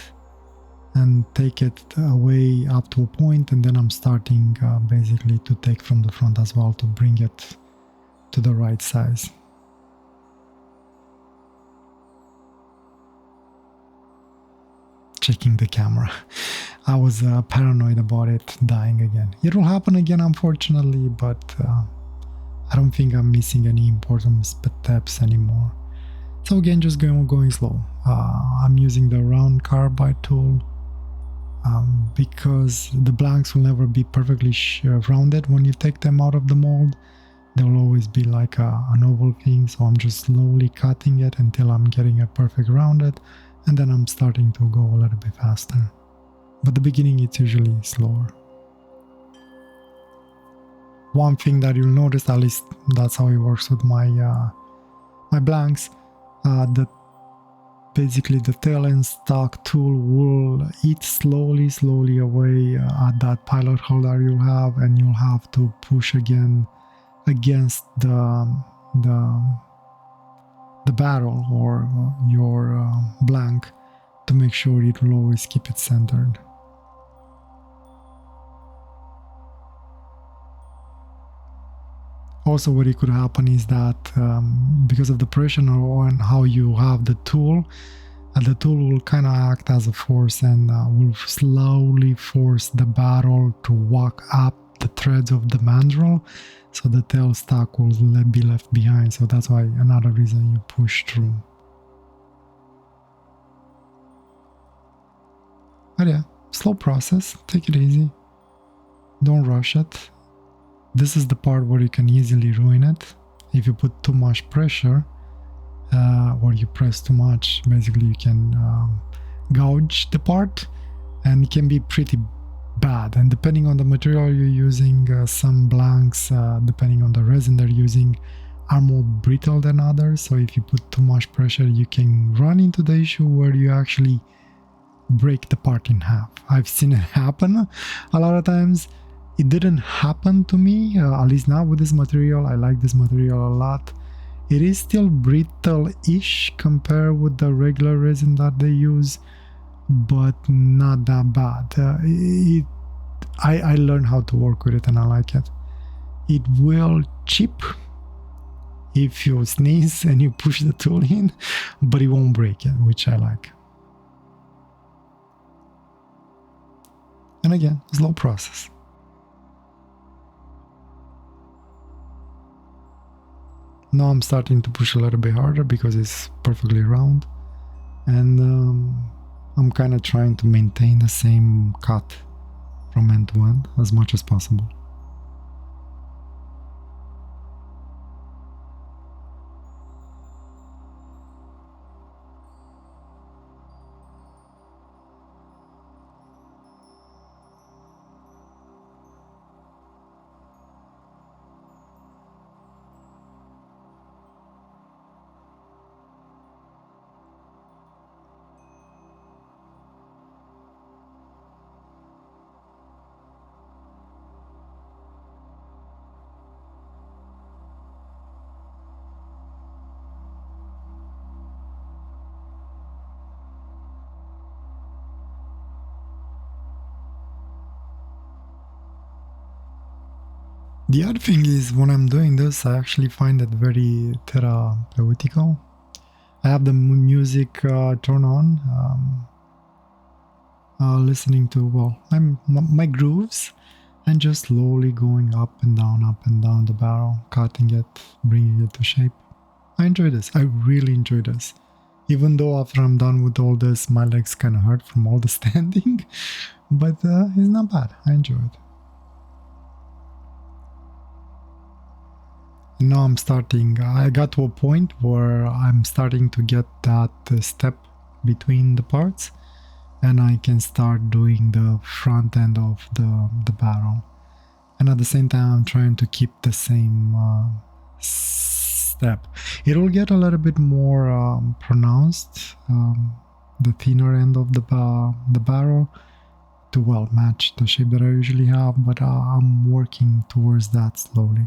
and take it away up to a point, and then I'm starting basically to take from the front as well to bring it to the right size. Checking the camera. I was paranoid about it dying again. It will happen again, unfortunately, but I don't think I'm missing any important steps anymore. So again, just going slow. I'm using the round carbide tool because the blanks will never be perfectly rounded when you take them out of the mold. There will always be like an oval thing, so I'm just slowly cutting it until I'm getting it perfect rounded, and then I'm starting to go a little bit faster. But the beginning it's usually slower. One thing that you'll notice, at least that's how it works with my my blanks, that basically the tail end stock tool will eat slowly away at that pilot hole that you'll have, and you'll have to push again against the barrel or your blank to make sure it will always keep it centered. Also, what it could happen is that because of the pressure on how you have the tool will kind of act as a force and will slowly force the barrel to walk up the threads of the mandrel, so the tailstock will be left behind. So that's why another reason you push through. But yeah, slow process, take it easy, don't rush it. This is the part where you can easily ruin it. If you put too much pressure or you press too much, basically you can gouge the part, and it can be pretty bad. And depending on the material you're using, some blanks, depending on the resin they're using, are more brittle than others. So if you put too much pressure, you can run into the issue where you actually break the part in half. I've seen it happen a lot of times. It didn't happen to me, at least not with this material. I like this material a lot. It is still brittle-ish compared with the regular resin that they use, but not that bad. I learned how to work with it and I like it. It will chip if you sneeze and you push the tool in, but it won't break it, which I like. And again, slow process. Now I'm starting to push a little bit harder because it's perfectly round, and I'm kind of trying to maintain the same cut from end to end as much as possible. The other thing is, when I'm doing this, I actually find it very therapeutical. I have the music turned on, listening to, well, my grooves, and just slowly going up and down the barrel, cutting it, bringing it to shape. I enjoy this. I really enjoy this. Even though after I'm done with all this, my legs kind of hurt from all the standing, but it's not bad. I enjoy it. Now I got to a point where I'm starting to get that step between the parts, and I can start doing the front end of the barrel. And at the same time, I'm trying to keep the same step. It'll get a little bit more pronounced, the thinner end of the barrel, to well match the shape that I usually have, but I'm working towards that slowly.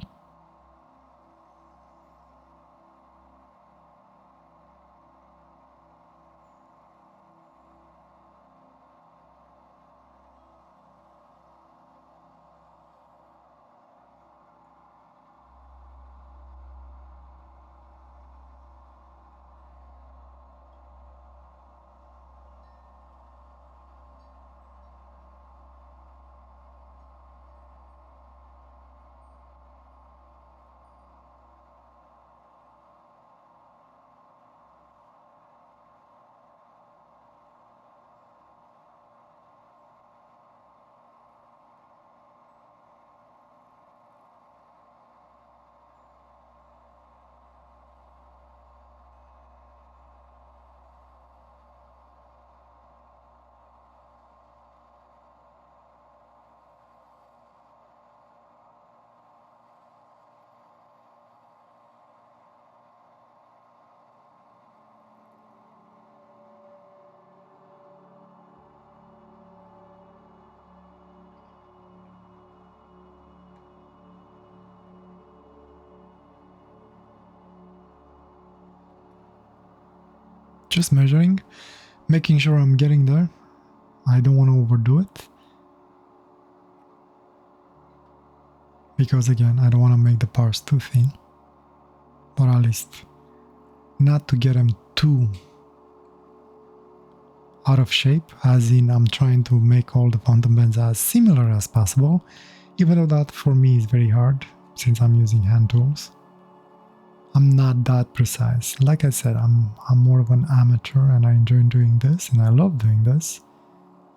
Just measuring, making sure I'm getting there. I don't want to overdo it, because again, I don't want to make the parts too thin, but at least not to get them too out of shape, as in I'm trying to make all the fountain beds as similar as possible, even though that for me is very hard since I'm using hand tools. I'm not that precise. Like I said, I'm more of an amateur, and I enjoy doing this and I love doing this,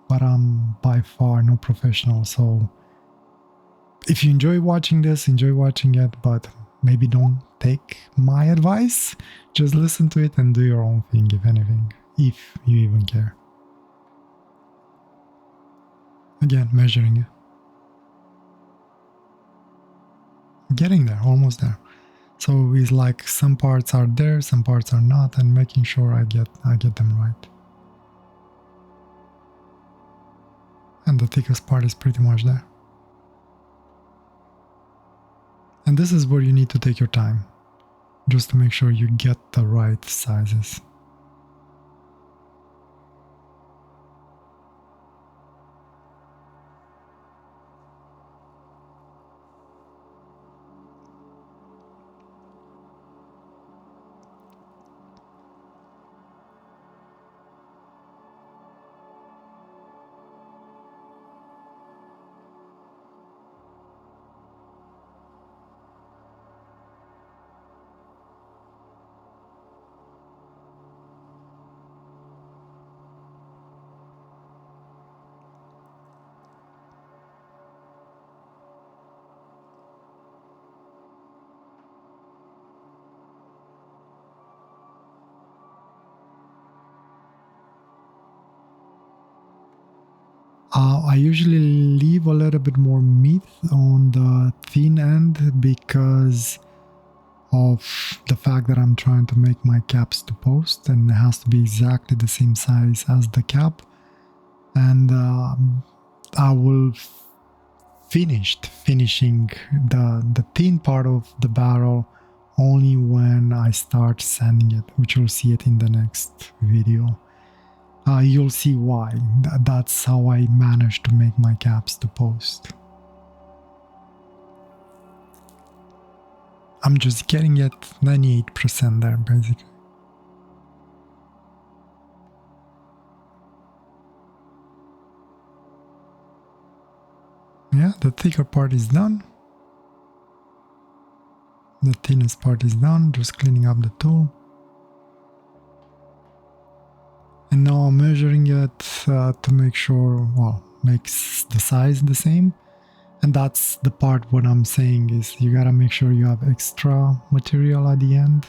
but I'm by far no professional. So if you enjoy watching this, enjoy watching it, but maybe don't take my advice. Just listen to it and do your own thing, if anything, if you even care. Again, measuring it. Getting there, almost there. So it's like some parts are there, some parts are not, and making sure I get them right. And the thickest part is pretty much there. And this is where you need to take your time, just to make sure you get the right sizes. I usually leave a little bit more meat on the thin end because of the fact that I'm trying to make my caps to post, and it has to be exactly the same size as the cap. And I will finishing the thin part of the barrel only when I start sanding it, which you'll see it in the next video. You'll see why. That's how I managed to make my caps to post. I'm just getting it 98% there, basically. Yeah, the thicker part is done. The thinnest part is done, just cleaning up the tool. And now I'm measuring it to make sure, well, makes the size the same. And that's the part what I'm saying is you gotta make sure you have extra material at the end.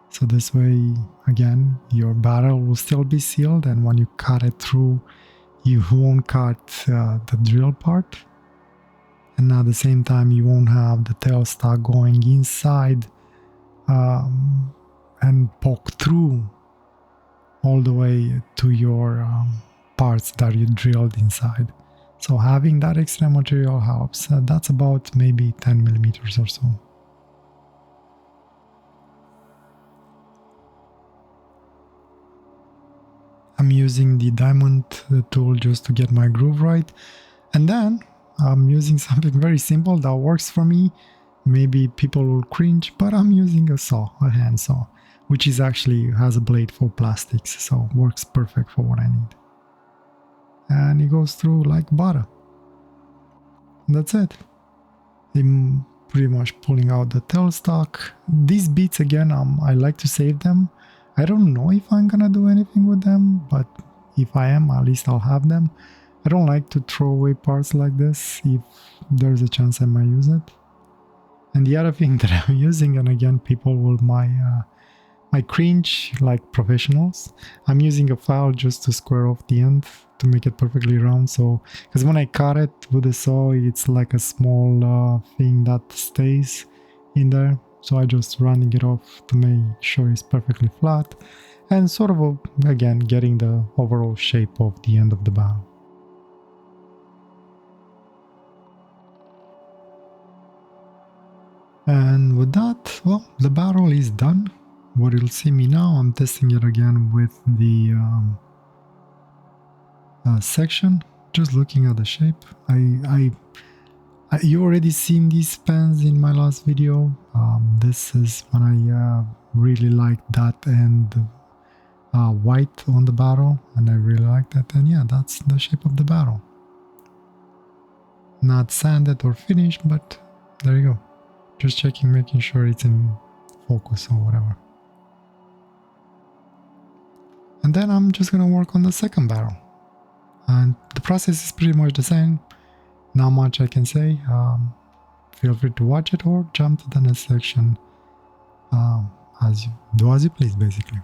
So this way, again, your barrel will still be sealed, and when you cut it through, you won't cut the drill part. And at the same time, you won't have the tailstock going inside and poke through all the way to your parts that you drilled inside. So having that extra material helps. That's about maybe 10 millimeters or so. I'm using the diamond tool just to get my groove right. And then I'm using something very simple that works for me. Maybe people will cringe, but I'm using a saw, a hand saw, which is actually has a blade for plastics, so works perfect for what I need. And it goes through like butter. And that's it. I'm pretty much pulling out the tailstock. These beads again, I like to save them. I don't know if I'm gonna do anything with them, but if I am, at least I'll have them. I don't like to throw away parts like this. If there's a chance I might use it. And the other thing that I'm using, and again, people will my cringe like professionals. I'm using a file just to square off the end to make it perfectly round. So, because when I cut it with a saw, it's like a small thing that stays in there. So I just running it off to make sure it's perfectly flat, and sort of again getting the overall shape of the end of the barrel. And with that, well, the barrel is done. What you'll see me now, I'm testing it again with the section, just looking at the shape. You already seen these pens in my last video. This is when I really liked that and white on the barrel, and I really like that. And yeah, that's the shape of the barrel. Not sanded or finished, but there you go. Just checking, making sure it's in focus or whatever. And then I'm just gonna work on the second barrel. And the process is pretty much the same. Not much I can say. Feel free to watch it or jump to the next section. As you please, basically.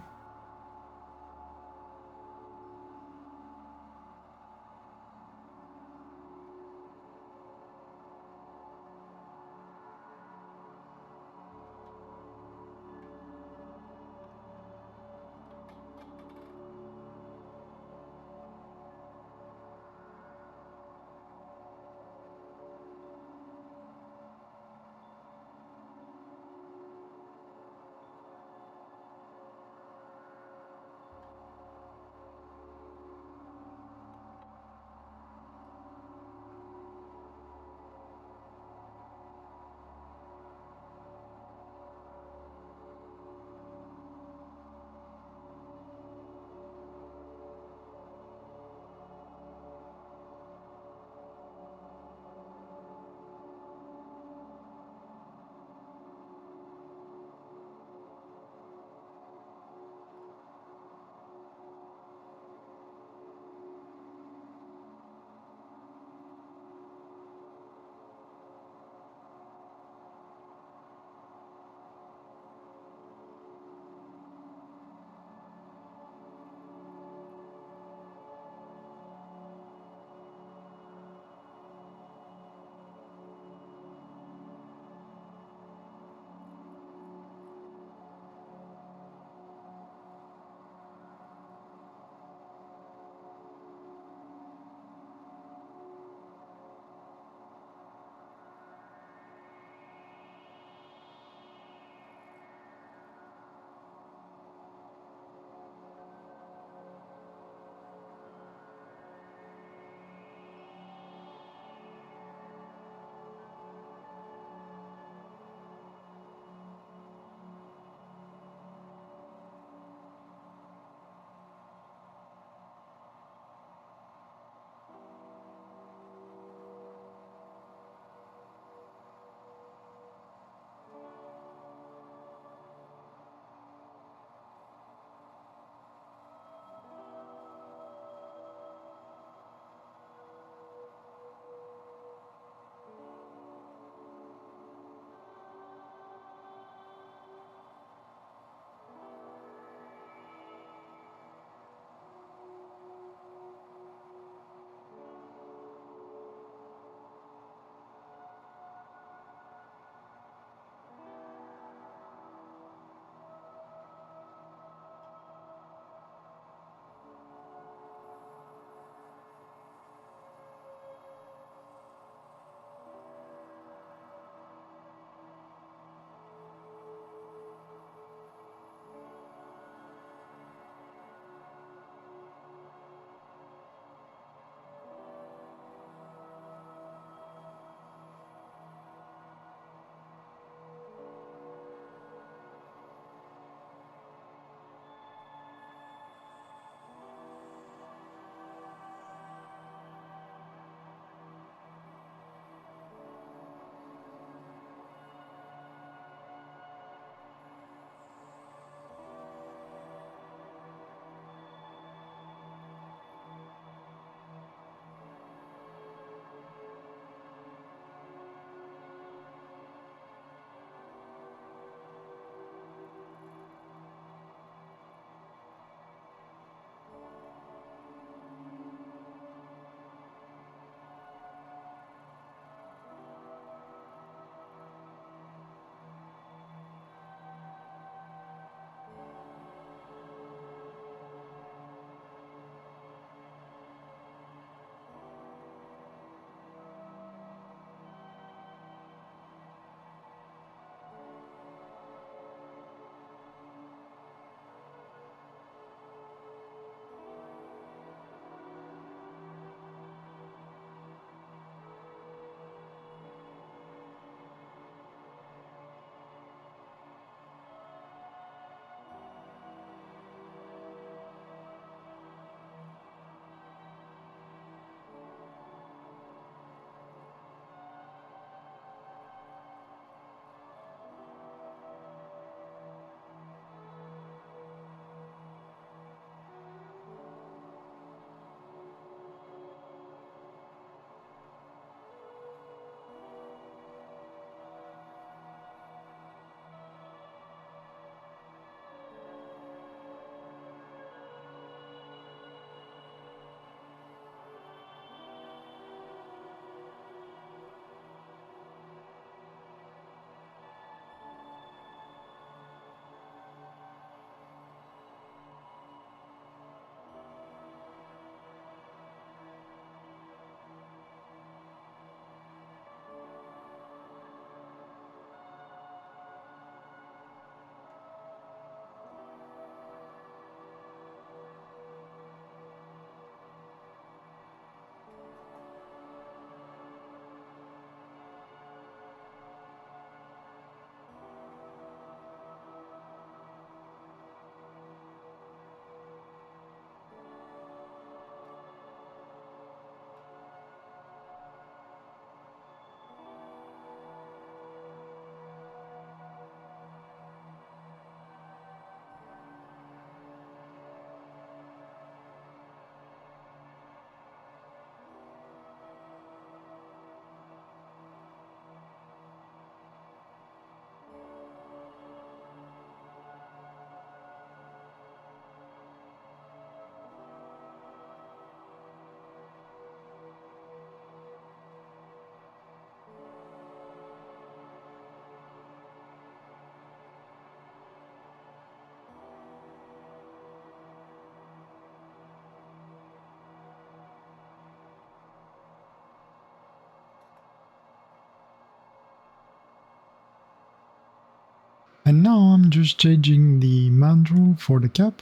And now I'm just changing the mandrel for the cap.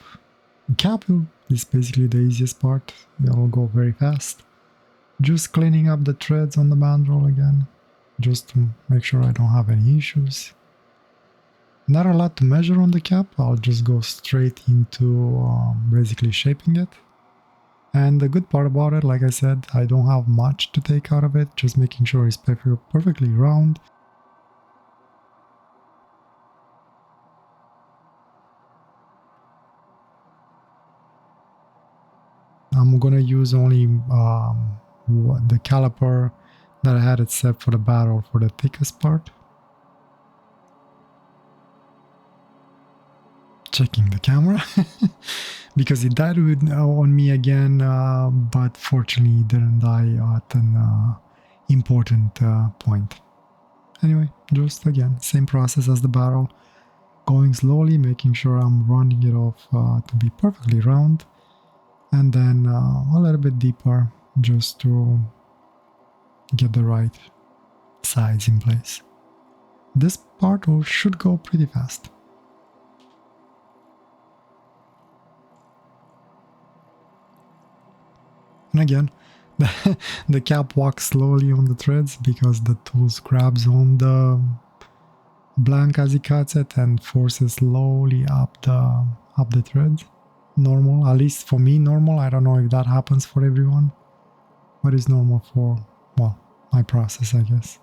The cap is basically the easiest part. It'll go very fast. Just cleaning up the threads on the mandrel again, just to make sure I don't have any issues. Not a lot to measure on the cap, I'll just go straight into basically shaping it. And the good part about it, like I said, I don't have much to take out of it, just making sure it's perfectly round. I'm gonna use only the caliper that I had it set for the barrel for the thickest part. Checking the camera because it died on me again, but fortunately it didn't die at an important point. Anyway, just again, same process as the barrel, going slowly, making sure I'm rounding it off to be perfectly round, and then a little bit deeper just to get the right size in place. This part should go pretty fast. And again, the cap walks slowly on the threads because the tools grabs on the blank as it cuts it and forces slowly up the threads. Normal, at least for me normal. I don't know if that happens for everyone. What is normal for, well, my process, I guess.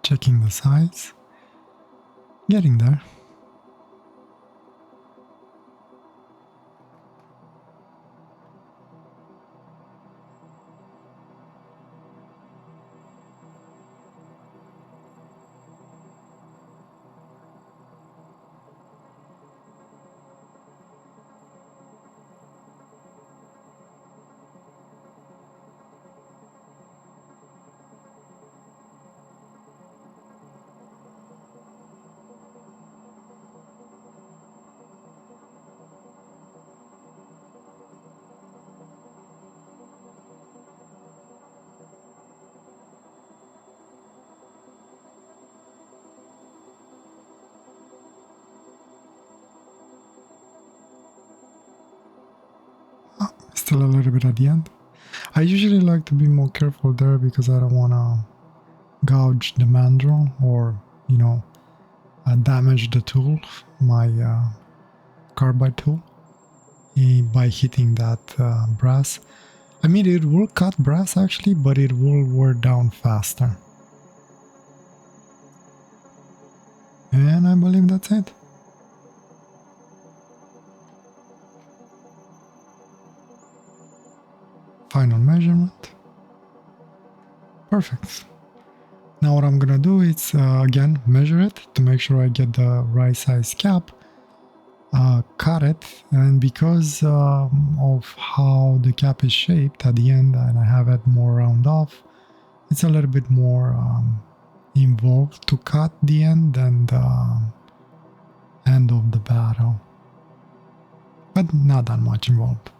Checking the size, getting there. Still a little bit at the end. I usually like to be more careful there because I don't want to gouge the mandrel or, you know, damage the tool, my carbide tool, by hitting that brass. I mean, it will cut brass actually, but it will wear down faster. And I believe that's it. Final measurement. Perfect. Now what I'm gonna do is again measure it to make sure I get the right size cap, cut it, and because of how the cap is shaped at the end and I have it more round off, it's a little bit more involved to cut the end than the end of the barrel, but not that much involved.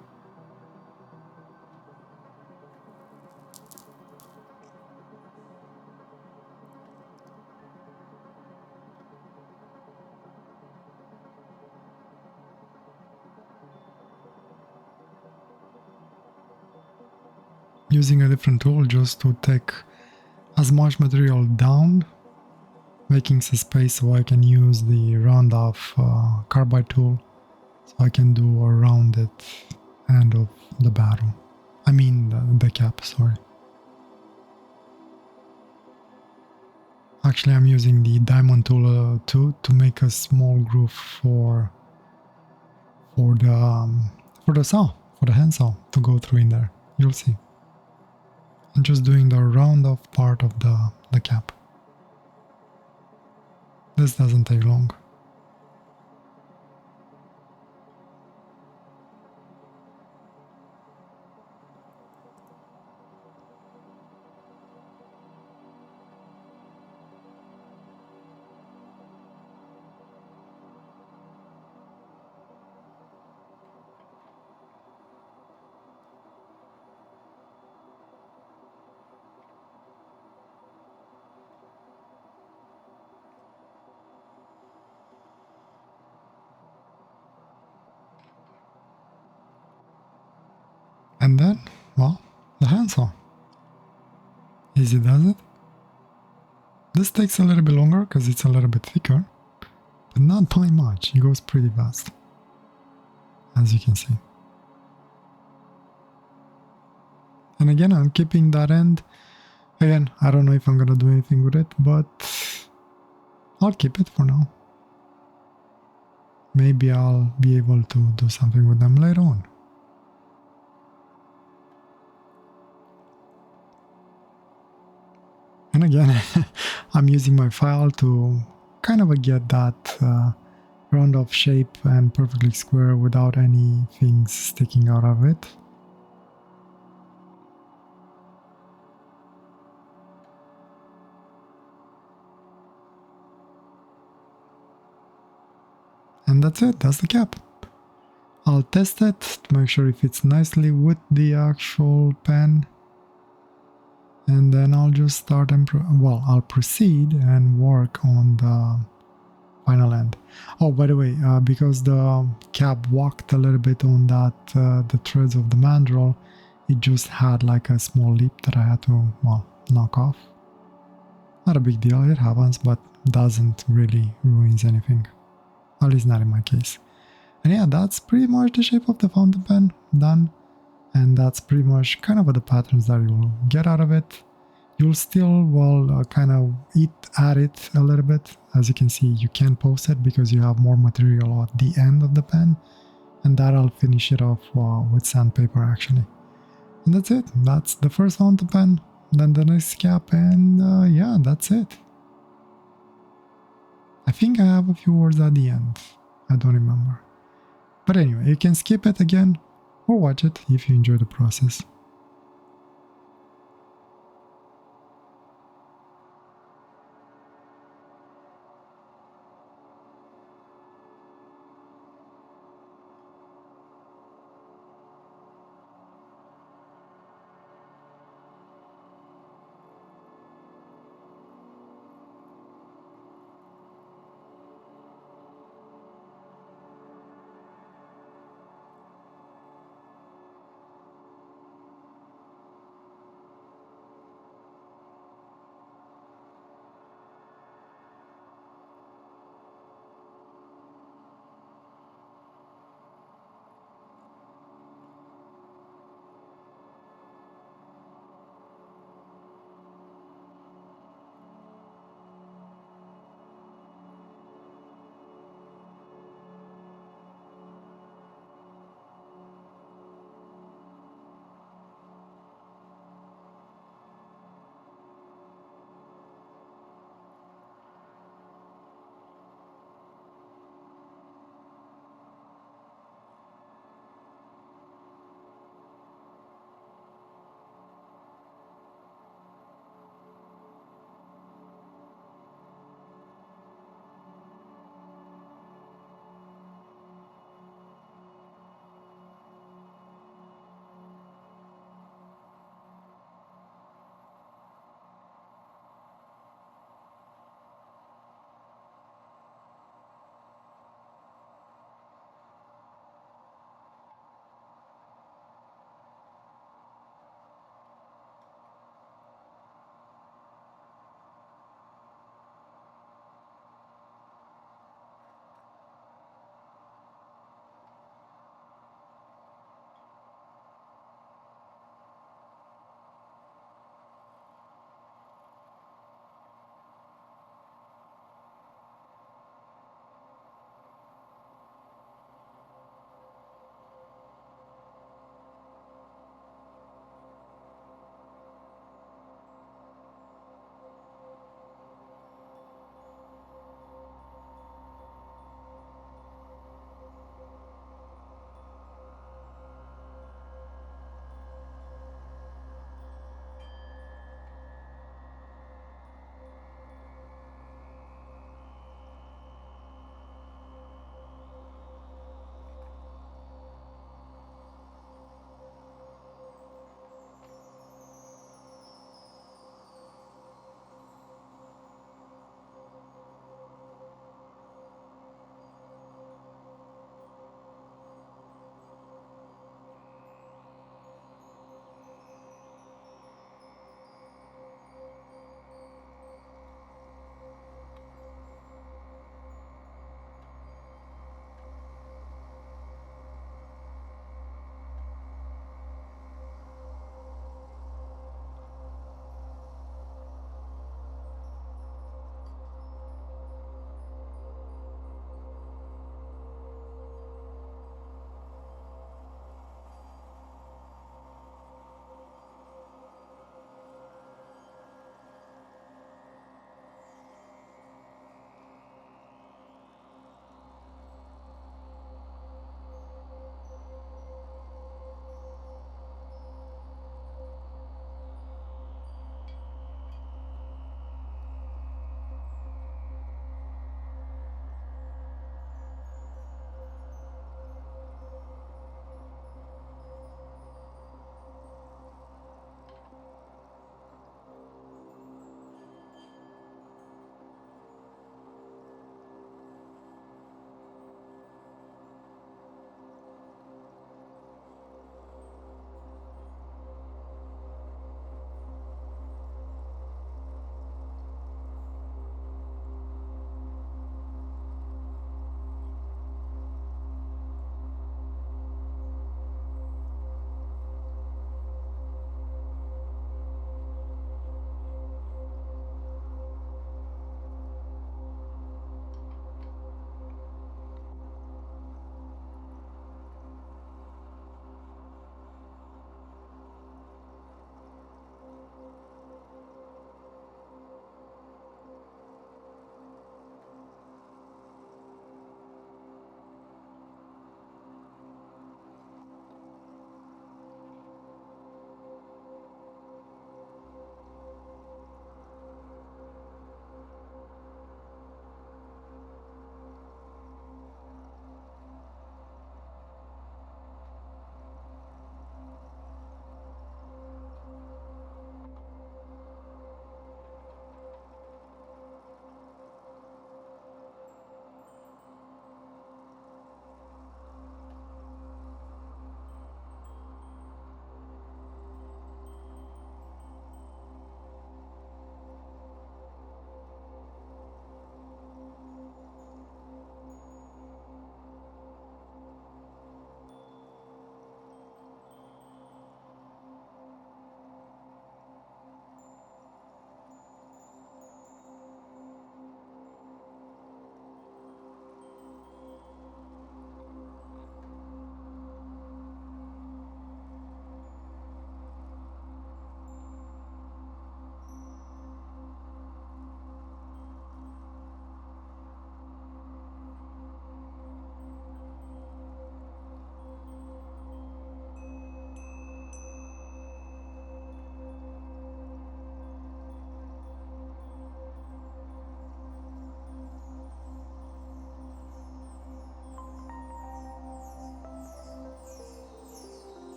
Using a different tool just to take as much material down, making some space so I can use the round off carbide tool, so I can do a rounded end of the barrel. I mean the cap, sorry. Actually, I'm using the diamond tool too to make a small groove for the saw, for the hand saw to go through in there. You'll see. I'm just doing the round off part of the cap. This doesn't take long. And then, well, the handsaw. Easy does it. This takes a little bit longer because it's a little bit thicker, but not by much. It goes pretty fast, as you can see. And again, I'm keeping that end. Again, I don't know if I'm gonna do anything with it, but I'll keep it for now. Maybe I'll be able to do something with them later on. And again, I'm using my file to kind of get that round off shape and perfectly square without any things sticking out of it. And that's it, that's the cap. I'll test it to make sure it fits nicely with the actual pen. And then I'll just start and, I'll proceed and work on the final end. Oh, by the way, because the cap walked a little bit on that, the threads of the mandrel, it just had like a small lip that I had to, knock off. Not a big deal, it happens, but doesn't really ruins anything. At least not in my case. And yeah, that's pretty much the shape of the fountain pen done. And that's pretty much kind of the patterns that you'll get out of it. You'll still, kind of eat at it a little bit. As you can see, you can post it because you have more material at the end of the pen. And that'll finish it off with sandpaper actually. And that's it. That's the first fountain pen. Then the next cap, and yeah, that's it. I think I have a few words at the end. I don't remember. But anyway, you can skip it again or watch it if you enjoy the process.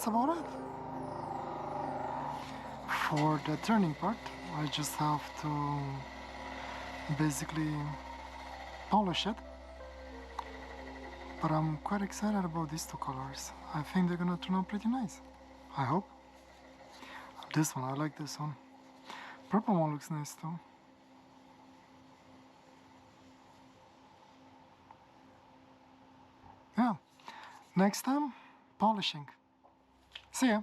that's about it. For the turning part, I just have to basically polish it. But I'm quite excited about these two colors. I think they're gonna turn out pretty nice. I hope. This one, I like this one. Purple one looks nice too. Yeah. Next time, polishing. See ya.